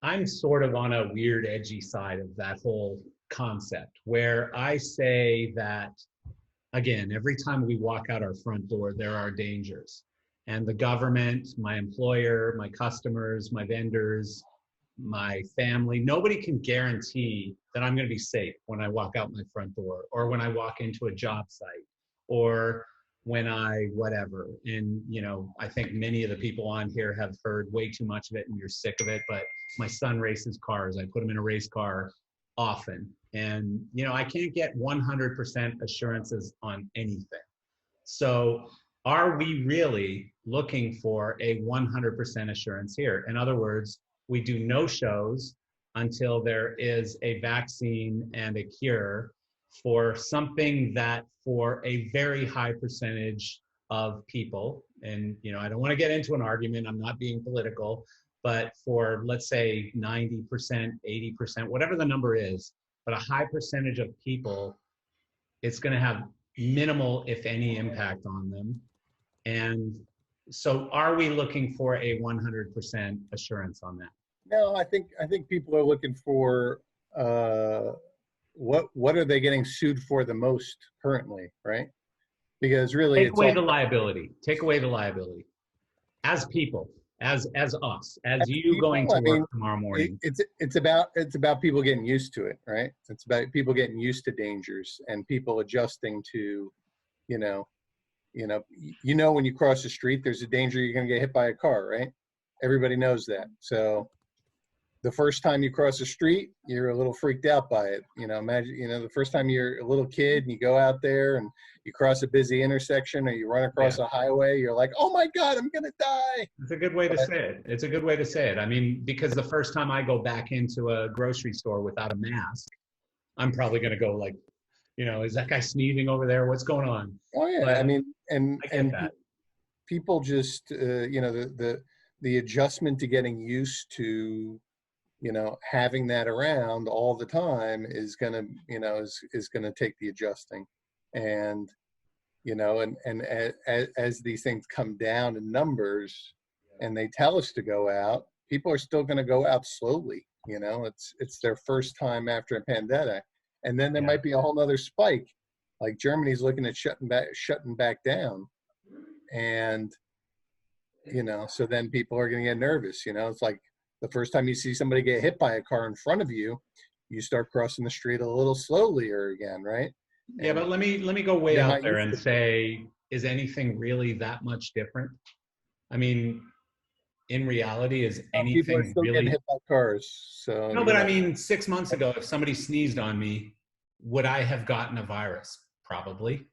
I'm sort of on a weird, edgy side of that whole concept where I say that, again, every time we walk out our front door, there are dangers. And the government, my employer, my customers, my vendors, my family, nobody can guarantee that I'm going to be safe when I walk out my front door or when I walk into a job site or when I whatever. And, I think many of the people on here have heard way too much of it and you're sick of it, but my son races cars. I put him in a race car often. And, I can't get 100% assurances on anything. So are we really looking for a 100% assurance here? In other words, we do no shows until there is a vaccine and a cure for something that for a very high percentage of people, and I don't want to get into an argument, I'm not being political, but for let's say 90%, 80%, whatever the number is, but a high percentage of people, it's going to have minimal, if any, impact on them. And so are we looking for a 100% assurance on that? No, I think people are looking for what are they getting sued for the most currently, right? Because really, Take away the liability. Take away the liability. As people, as us, as you going to work tomorrow morning. It's about people getting used to it, right? It's about people getting used to dangers and people adjusting to, you know, when you cross the street, there's a danger you're going to get hit by a car, right? Everybody knows that. So the first time you cross the street, you're a little freaked out by it. Imagine, the first time you're a little kid and you go out there and you cross a busy intersection or you run across a highway, you're like, oh my God, I'm going to die. It's a good way to say it. It's a good way to say it. I mean, because the first time I go back into a grocery store without a mask, I'm probably going to go like, is that guy sneezing over there? What's going on? Oh yeah. But I mean, and that. people just, the adjustment to getting used to, having that around all the time is gonna, is gonna take the adjusting, and as these things come down in numbers, and they tell us to go out, people are still gonna go out slowly. It's their first time after a pandemic, and then there might be a whole nother spike, like Germany's looking at shutting back down, and so then people are gonna get nervous. It's like, the first time you see somebody get hit by a car in front of you, you start crossing the street a little slowlier again, right? Yeah, but let me go way out there and say, is anything really that much different? I mean, in reality, is anything people are still really getting hit by cars? So no, but I mean, 6 months ago, if somebody sneezed on me, would I have gotten a virus? Probably.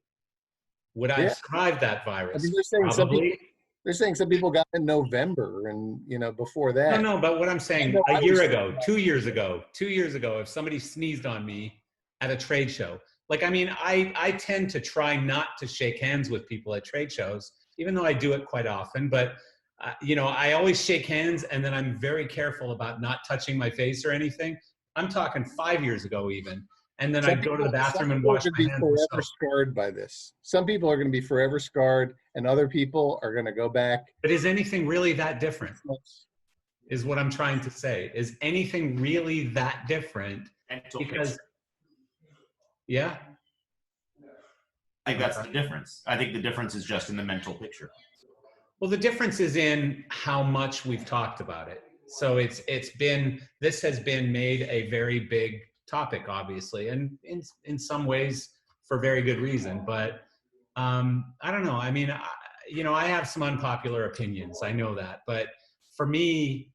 Would I have survived that virus? I mean, Probably. They're saying some people got it in November, and before that. No, but what I'm saying, a year ago, 2 years ago, if somebody sneezed on me at a trade show, like, I mean, I tend to try not to shake hands with people at trade shows, even though I do it quite often. But I always shake hands, and then I'm very careful about not touching my face or anything. I'm talking 5 years ago, even. And then I'd go to the bathroom and wash my hands. Forever scarred by this. Some people are going to be forever scarred, and other people are going to go back. But is anything really that different? Is what I'm trying to say. Is anything really that different? Because, yeah. I think that's the difference. I think the difference is just in the mental picture. Well, the difference is in how much we've talked about it. So this has been made a very big topic, obviously, and in some ways for very good reason. But I don't know. I mean, I have some unpopular opinions. I know that. But for me,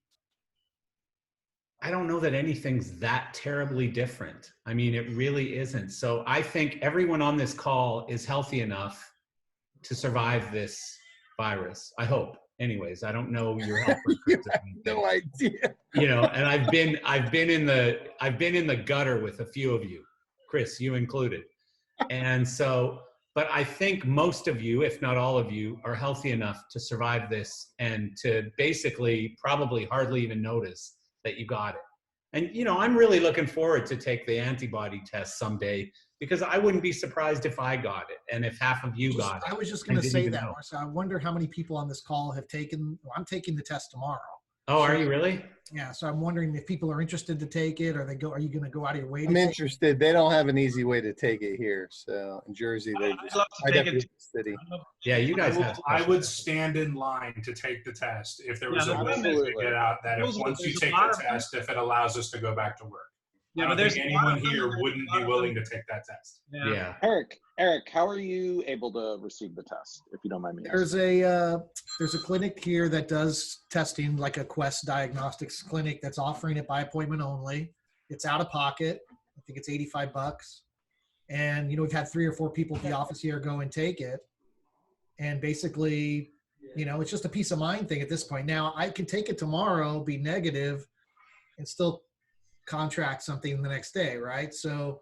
I don't know that anything's that terribly different. I mean, it really isn't. So I think everyone on this call is healthy enough to survive this virus. I hope. Anyways, I don't know your health. You have no idea. And I've been in the gutter with a few of you, Chris, you included. And so, but I think most of you, if not all of you, are healthy enough to survive this and to basically probably hardly even notice that you got it. And, I'm really looking forward to take the antibody test someday, because I wouldn't be surprised if I got it and if half of you got it. I was just going to say that, Marcia. I wonder how many people on this call have taken. Well, I'm taking the test tomorrow. Oh, are you really? Yeah. So I'm wondering if people are interested to take it, or are you going to go out of your way? I'm interested. They don't have an easy way to take it here. So in Jersey, they just. City. Yeah, you guys have. I would stand in line to take the test if there was a way to get out that once you take the test, if it allows us to go back to work. Yeah, I don't think anyone here wouldn't be willing to take that test. Yeah. Eric, how are you able to receive the test, if you don't mind me asking? There's a clinic here that does testing, like a Quest Diagnostics clinic, that's offering it by appointment only. It's out of pocket. I think it's $85. And, we've had 3 or 4 people at the office here go and take it. And basically, it's just a peace of mind thing at this point. Now, I can take it tomorrow, be negative, and still contract something the next day, right? So,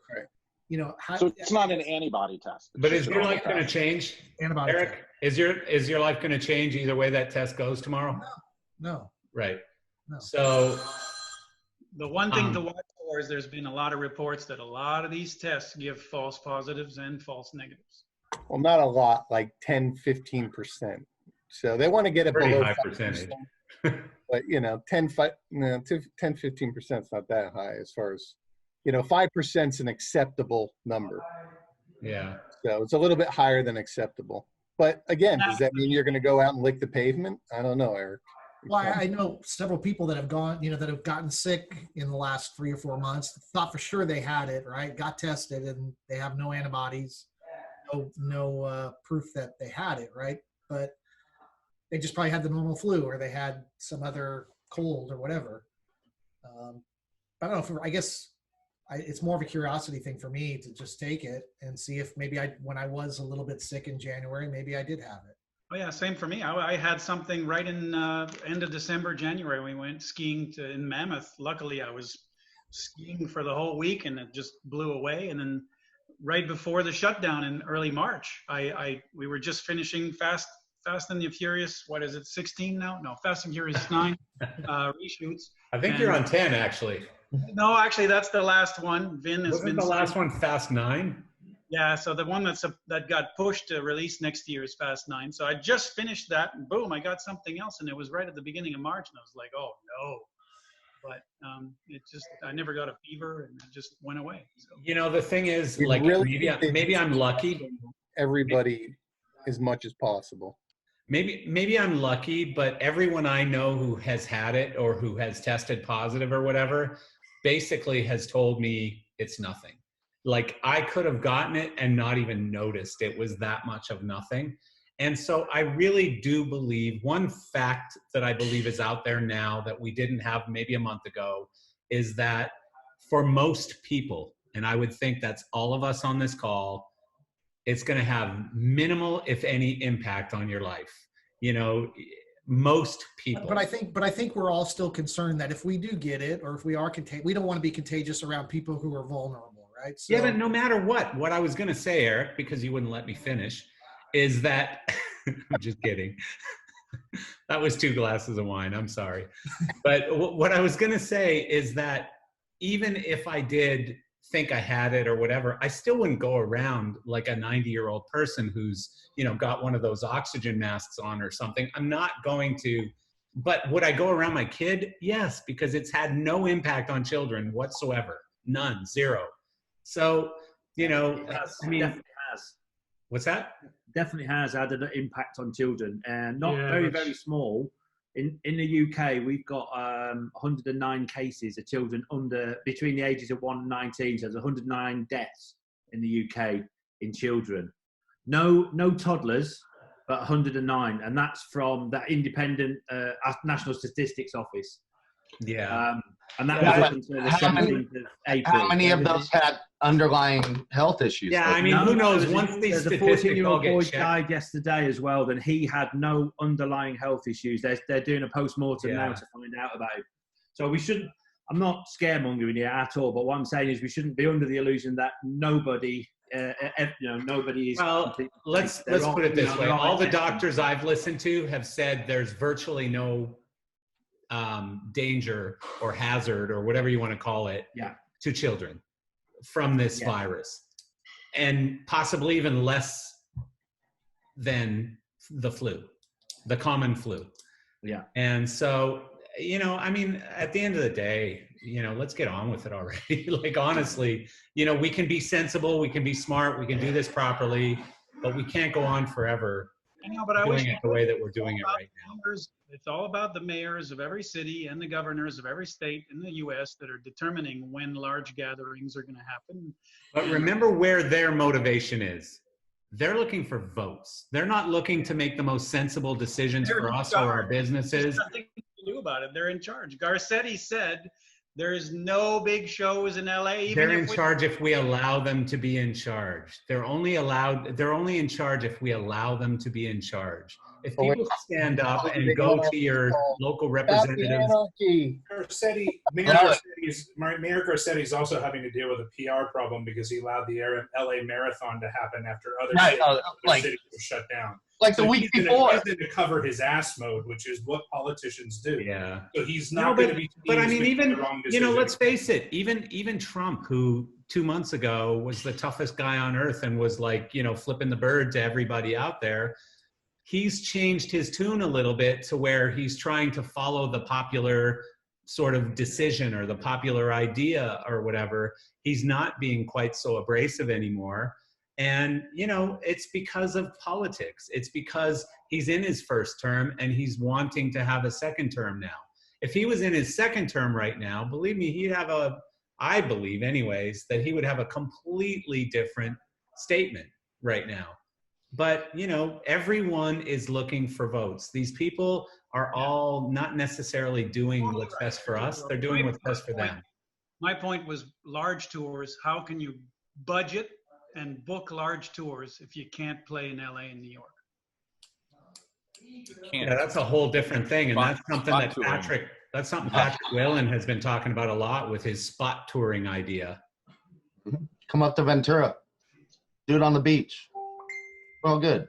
so it's not an antibody test. But is your life going to change, antibody Eric? Test. Is your life going to change either way that test goes tomorrow? No. Right. No. So the one thing to watch for is there's been a lot of reports that a lot of these tests give false positives and false negatives. Well, not a lot, like 10, 15%. So they want to get it pretty below high 5%. percentage. But, 10, 15% is not that high as far as, 5% is an acceptable number. Yeah. So it's a little bit higher than acceptable. But again, does that mean you're going to go out and lick the pavement? I don't know, Eric. Well, I know several people that have gone, that have gotten sick in the last 3 or 4 months, thought for sure they had it, right? Got tested and they have no antibodies, no proof that they had it, right? But they just probably had the normal flu or they had some other cold or whatever. I don't know, I guess it's more of a curiosity thing for me to just take it and see if maybe when I was a little bit sick in January, maybe I did have it. Oh yeah, same for me. I had something right in end of December, January. We went skiing in Mammoth. Luckily, I was skiing for the whole week, and it just blew away. And then right before the shutdown in early March, we were just finishing Fast and the Furious. What is it? 16 now? No, Fast and Furious 9 reshoots. I think you're on 10 actually. No, actually, that's the last one. Vin has Wasn't been the last one Fast 9? Yeah, so the one that got pushed to release next year is Fast 9. So I just finished that, and boom, I got something else, and it was right at the beginning of March, and I was like, oh no. But I never got a fever, and it just went away. So. The thing is, We like really maybe I'm lucky. Everybody as much as possible. Maybe I'm lucky, but everyone I know who has had it or who has tested positive or whatever, basically has told me it's nothing. Like I could have gotten it and not even noticed it was that much of nothing. And so I really do believe one fact that I believe is out there now that we didn't have maybe a month ago is that for most people, and I would think that's all of us on this call, it's going to have minimal, if any, impact on your life. Most people. But I think we're all still concerned that if we do get it, or if we are we don't want to be contagious around people who are vulnerable, right? So, yeah, but no matter what I was going to say, Eric, because you wouldn't let me finish, is that I'm just kidding. That was 2 glasses of wine. I'm sorry. But what I was going to say is that even if I did think I had it or whatever, I still wouldn't go around like a 90-year-old person who's, got one of those oxygen masks on or something. I'm not going to, but would I go around my kid? Yes, because it's had no impact on children whatsoever. None, 0. So, Definitely has. What's that? Definitely has had an impact on children, and not Yeah, very small. In the UK, we've got 109 cases of children between the ages of 1 and 19. So there's 109 deaths in the UK in children. No toddlers, but 109, and that's from that independent National Statistics Office. Yeah. And that was up until the 17th of April. How many of those had underlying health issues? Yeah, I mean, who knows? Once these there's a statistics all 14-year-old get boy checked. died yesterday as well, then he had no underlying health issues. They're doing a post-mortem now to find out about it. So we shouldn't, I'm not scaremongering here at all, but what I'm saying is we shouldn't be under the illusion that nobody is. Well, let's put it this way. All the doctors I've listened to have said there's virtually no danger or hazard or whatever you want to call it to children from this virus, and possibly even less than the flu, the common flu. Yeah. And so, I mean, at the end of the day, let's get on with it already. Like, honestly, we can be sensible, we can be smart, we can do this properly, but we can't go on forever doing it the way that we're doing it right now. It's all about the mayors of every city and the governors of every state in the U.S. that are determining when large gatherings are going to happen. But remember where their motivation is. They're looking for votes. They're not looking to make the most sensible decisions for us or our businesses. There's nothing to do about it. They're in charge. Garcetti said there's no big shows in LA. They're in charge if we allow them to be in charge. They're only in charge if we allow them to be in charge. If people stand up and go to your local representatives. Mayor Garcetti is also having to deal with a PR problem because he allowed the LA Marathon to happen after other cities were shut down. Like the week before. He's going to cover his ass mode, which is what politicians do. Yeah. So he's not going to be. But I mean, even, the wrong decision. let's face it, even Trump, who 2 months ago was the toughest guy on earth and was like, flipping the bird to everybody out there. he's changed his tune a little bit to where he's trying to follow the popular sort of decision or the popular idea or whatever. He's not being quite so abrasive anymore. And, you know, it's because of politics. It's because he's in his first term and he's wanting to have a second term now. If he was in his second term right now, believe me, he'd have I believe anyways, that he would have a completely different statement right now. But, you know, everyone is looking for votes. These people are all not necessarily doing what's best for us. They're doing what's best for them. My point was large tours. How can you budget and book large tours if you can't play in LA and New York? Yeah, that's a whole different thing. And that's something that Patrick Whalen has been talking about a lot with his spot touring idea. Come up to Ventura. Do it on the beach. Well, good.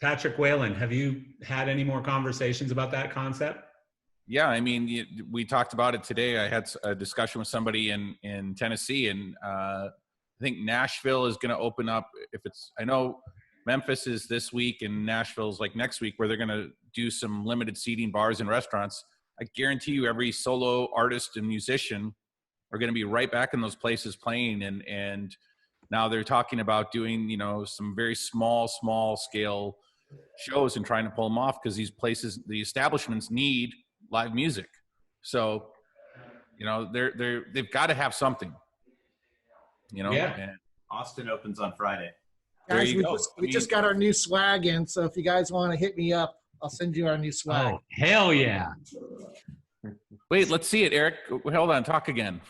Patrick Whalen, have you had any more conversations about that concept? Yeah, I mean, we talked about it today. I had a discussion with somebody in Tennessee, and I think Nashville is going to open up. I know Memphis is this week, and Nashville's like next week, where they're going to do some limited seating bars and restaurants. I guarantee you, every solo artist and musician are going to be right back in those places playing, and now they're talking about doing, you know, some very small scale shows and trying to pull them off because these places, the establishments need live music. So, you know, they've got to have something, you know. Yeah. And Austin opens on Friday. there Guys, you go. we just got our new swag in, so if you guys want to hit me up, I'll send you our new swag. Oh, hell yeah. Wait, let's see it, Eric. Hold on, talk again.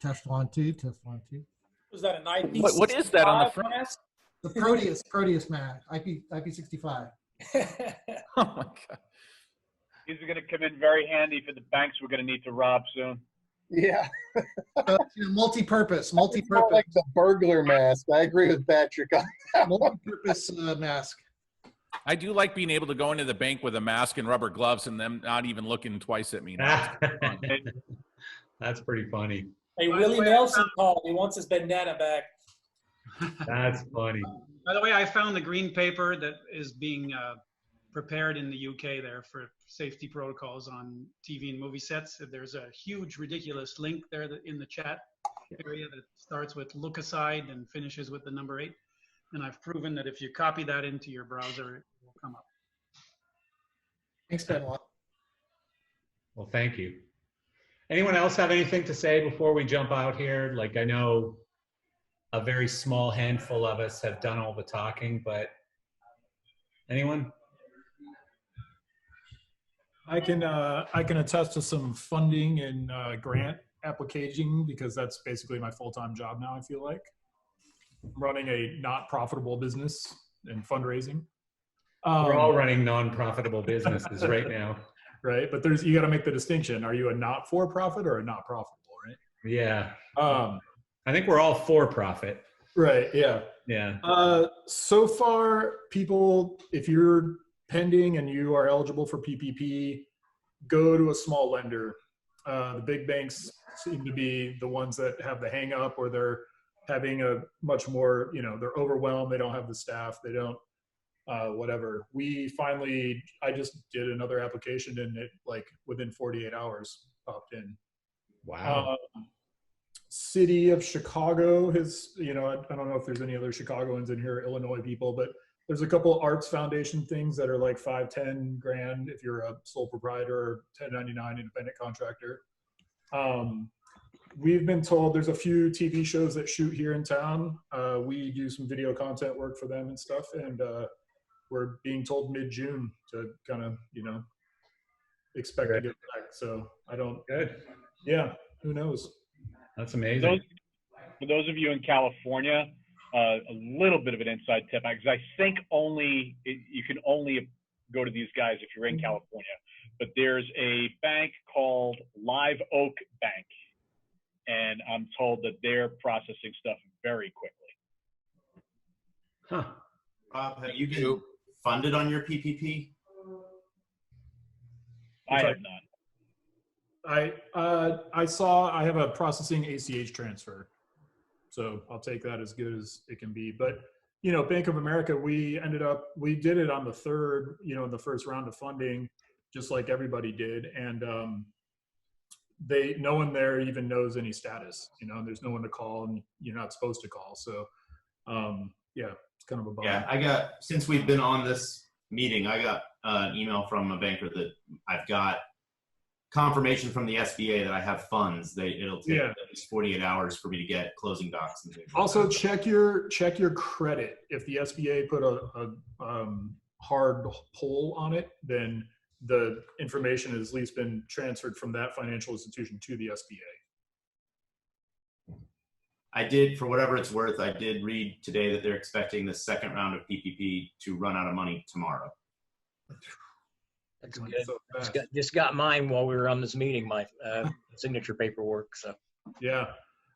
Test 1 2, test 1 2. Was that an IP? What is that on the front? Mask? The Proteus mask, IP65. Oh my God. These are going to come in very handy for the banks we're going to need to rob soon. Yeah. Multi-purpose. It's more like the burglar mask. I agree with Patrick on that one. Multi-purpose mask. I do like being able to go into the bank with a mask and rubber gloves and them not even looking twice at me. That's pretty funny. Hey, Willie Nelson called. He wants his bandana back. That's funny. By the way, I found the green paper that is being prepared in the UK there for safety protocols on TV and movie sets. There's a huge, ridiculous link there in the chat area that starts with look aside and finishes with the number 8. And I've proven that if you copy that into your browser, it will come up. Thanks, Benoit. Well, thank you. Anyone else have anything to say before we jump out here? Like, I know a very small handful of us have done all the talking, but anyone? I can attest to some funding and grant application because that's basically my full-time job now. I feel like I'm running a not profitable business and fundraising. We're all running non-profitable businesses right now. Right, but you got to make the distinction. Are you a not for profit or a not profitable? Right. Yeah. I think we're all for profit. Right. Yeah. Yeah. So far, people, if you're pending and you are eligible for PPP, go to a small lender. The big banks seem to be the ones that have the hang up, or they're having a much more, you know, they're overwhelmed. They don't have the staff. They don't, whatever. I just did another application and it like within 48 hours popped in. Wow. City of Chicago has, you know, I don't know if there's any other Chicagoans in here, Illinois people, but there's a couple arts foundation things that are like 5-10 grand if you're a sole proprietor or 1099 independent contractor. We've been told there's a few TV shows that shoot here in town. We do some video content work for them and stuff, and we're being told mid-June to kind of, you know, expect to get back. So I don't. Good. Yeah. Who knows? That's amazing. For those of you in California, a little bit of an inside tip, because I think you can only go to these guys if you're in California. But there's a bank called Live Oak Bank, and I'm told that they're processing stuff very quickly. Huh. Rob, have you been funded on your PPP? I have not. I have a processing ACH transfer, so I'll take that as good as it can be. But you know, Bank of America, we did it on the third, you know, in the first round of funding, just like everybody did. And no one there even knows any status, you know, and there's no one to call and you're not supposed to call. So yeah, it's kind of a bummer. Yeah, since we've been on this meeting, I got an email from a banker that I've got confirmation from the SBA that I have funds. It'll take at least 48 hours for me to get closing docs and things. Also, check your credit. If the SBA put a hard pull on it, then the information has at least been transferred from that financial institution to the SBA. I did, for whatever it's worth, I did read today that they're expecting the second round of PPP to run out of money tomorrow. That's good. Just got mine while we were on this meeting, my signature paperwork. So yeah,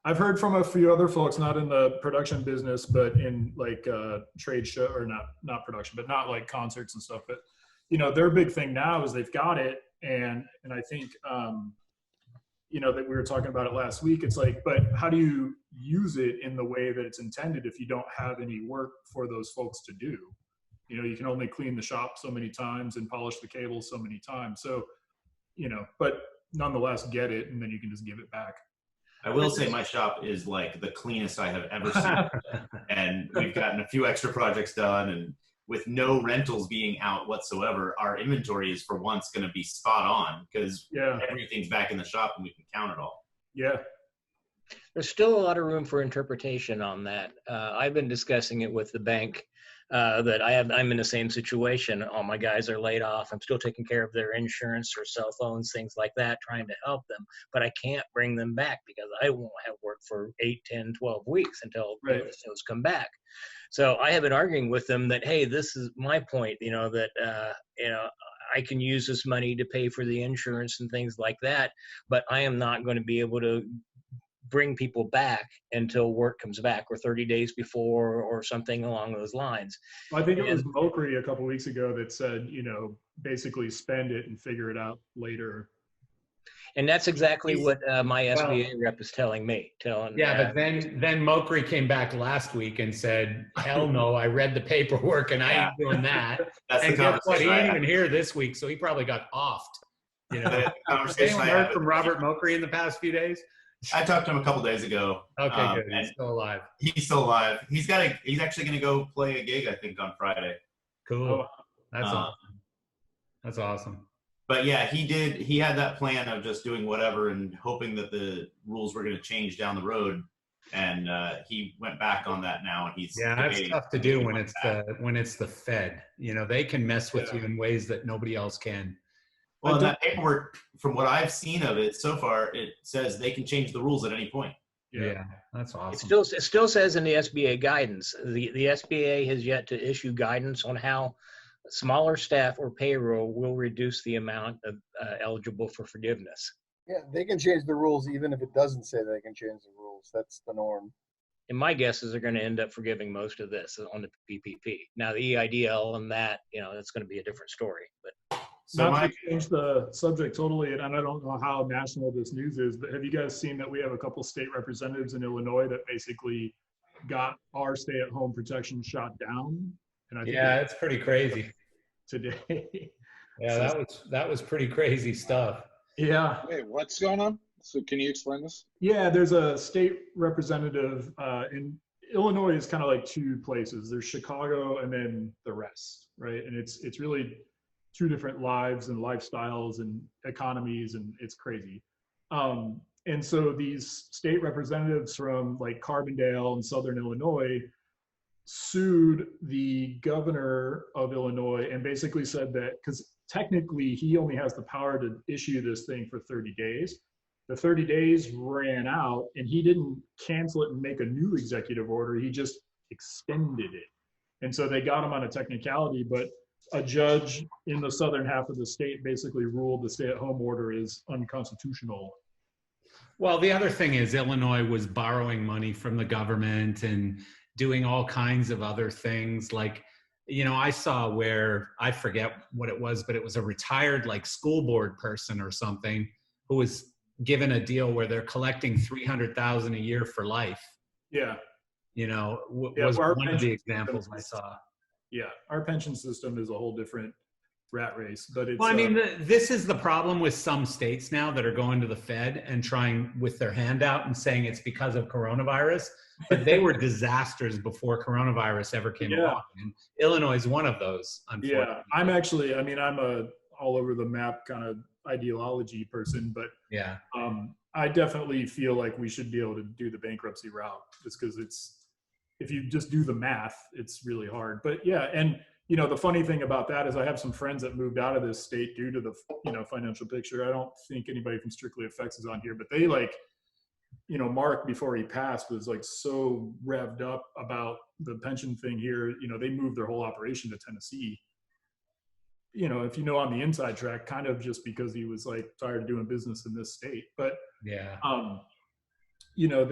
I've heard from a few other folks, not in the production business, but in like trade show, or not production, but not like concerts and stuff. But you know, their big thing now is they've got it, and I think you know, that we were talking about it last week. It's like, but how do you use it in the way that it's intended if you don't have any work for those folks to do? You know, you can only clean the shop so many times and polish the cables so many times. So, you know, but nonetheless, get it, and then you can just give it back. I will say my shop is like the cleanest I have ever seen. And we've gotten a few extra projects done, and with no rentals being out whatsoever, our inventory is for once going to be spot on because everything's back in the shop and we can count it all. Yeah. There's still a lot of room for interpretation on that. I've been discussing it with the bank. That I'm in the same situation. All my guys are laid off. I'm still taking care of their insurance or cell phones, things like that, trying to help them. But I can't bring them back because I won't have work for 8, 10, 12 weeks until the shows come back. So I have been arguing with them that, hey, this is my point, you know, that, you know, I can use this money to pay for the insurance and things like that, but I am not going to be able to bring people back until work comes back, or 30 days before, or something along those lines. Well, I think it was Mokri a couple of weeks ago that said, you know, basically spend it and figure it out later. And that's exactly what my SBA rep is telling me. But then Mokri came back last week and said, hell no, I read the paperwork and I ain't doing that. And guess what? He ain't even here this week, so he probably got offed. You know, has anyone heard from Robert Mokri in the past few days? I talked to him a couple days ago. Okay, good. He's still alive. He's still alive. He's actually going to go play a gig, I think, on Friday. Cool. That's awesome. That's awesome. But yeah, he had that plan of just doing whatever and hoping that the rules were going to change down the road. And he went back on that now, and he's that's tough to do when it's the Fed. You know, they can mess with you in ways that nobody else can. Well, that paperwork, from what I've seen of it so far, it says they can change the rules at any point. Yeah, that's awesome. It still says in the SBA guidance, the SBA has yet to issue guidance on how smaller staff or payroll will reduce the amount of eligible for forgiveness. Yeah, they can change the rules even if it doesn't say they can change the rules. That's the norm. And my guess is they're going to end up forgiving most of this on the PPP. Now, the EIDL and that, you know, that's going to be a different story. But not to change the subject totally, and I don't know how national this news is, but have you guys seen that we have a couple state representatives in Illinois that basically got our stay-at-home protection shot down? And I think it's pretty crazy today. Yeah, that was pretty crazy stuff. Yeah. Wait, what's going on? So can you explain this? Yeah, there's a state representative in Illinois. Is kind of like two places. There's Chicago and then the rest, right? And it's really two different lives and lifestyles and economies, and it's crazy. And so these state representatives from like Carbondale and Southern Illinois sued the governor of Illinois and basically said that, because technically he only has the power to issue this thing for 30 days. The 30 days ran out and he didn't cancel it and make a new executive order. He just extended it. And so they got him on a technicality, but a judge in the southern half of the state basically ruled the stay-at-home order is unconstitutional. Well, the other thing is Illinois was borrowing money from the government and doing all kinds of other things. Like, you know, I saw where, I forget what it was, but it was a retired like school board person or something who was given a deal where they're collecting $300,000 a year for life. Yeah. You know, Yeah, was our one of the pension examples I system- saw. Yeah, our pension system is a whole different rat race, but it's. Well, I mean, this is the problem with some states now that are going to the Fed and trying with their hand out and saying it's because of coronavirus, but they were disasters before coronavirus ever came along. And Illinois is one of those, unfortunately. Yeah, I'm actually, I mean, I'm a all over the map kind of ideology person, but yeah, I definitely feel like we should be able to do the bankruptcy route just because if you just do the math, it's really hard. But yeah, and you know, the funny thing about that is I have some friends that moved out of this state due to the, you know, financial picture. I don't think anybody from Strictly Effects is on here, but they like, you know, Mark, before he passed, was like so revved up about the pension thing here. You know, they moved their whole operation to Tennessee. You know, if you know, on the inside track, kind of just because he was like tired of doing business in this state. But yeah, you know,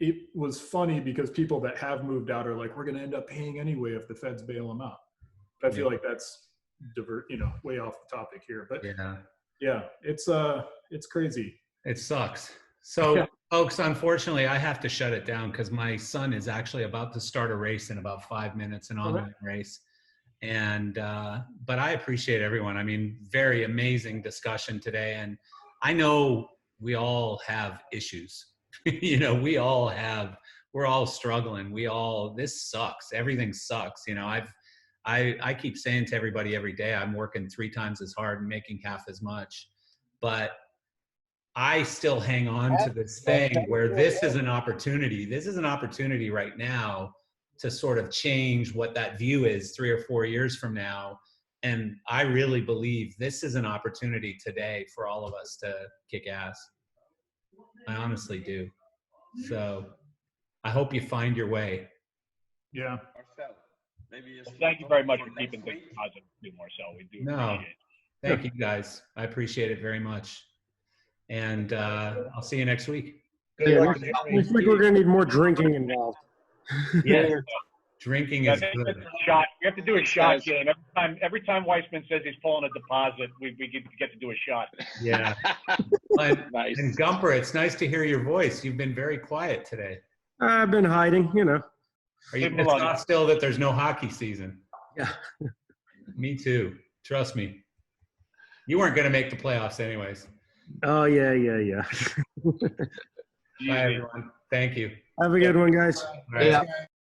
it was funny because people that have moved out are like, we're going to end up paying anyway if the Feds bail them out. But I feel like that's way off the topic here. But yeah, it's crazy. It sucks. So folks, unfortunately, I have to shut it down because my son is actually about to start a race in about 5 minutes, an online race. And, but I appreciate everyone. I mean, very amazing discussion today. And I know we all have issues. You know, we're all struggling. This sucks. Everything sucks. You know, I keep saying to everybody every day, I'm working 3 times as hard and making half as much, but I still hang on to this thing where this is an opportunity. This is an opportunity right now to sort of change what that view is 3 or 4 years from now. And I really believe this is an opportunity today for all of us to kick ass. I honestly do. So I hope you find your way. Yeah. Well, thank you very much for keeping things positive, Marcel. We do appreciate it. Thank you guys. I appreciate it very much. And I'll see you next week. Yeah, looks like we're going to need more drinking involved. Yeah, drinking is good. We have to do a shot game. Every time Weissman says he's pulling a deposit, we get to do a shot. Yeah. And Gumper, it's nice to hear your voice. You've been very quiet today. I've been hiding, you know. Are you pissed off still that there's no hockey season? Yeah. Me too. Trust me. You weren't going to make the playoffs anyways. Oh, yeah. Bye, everyone. Thank you. Have a good one, guys. All right.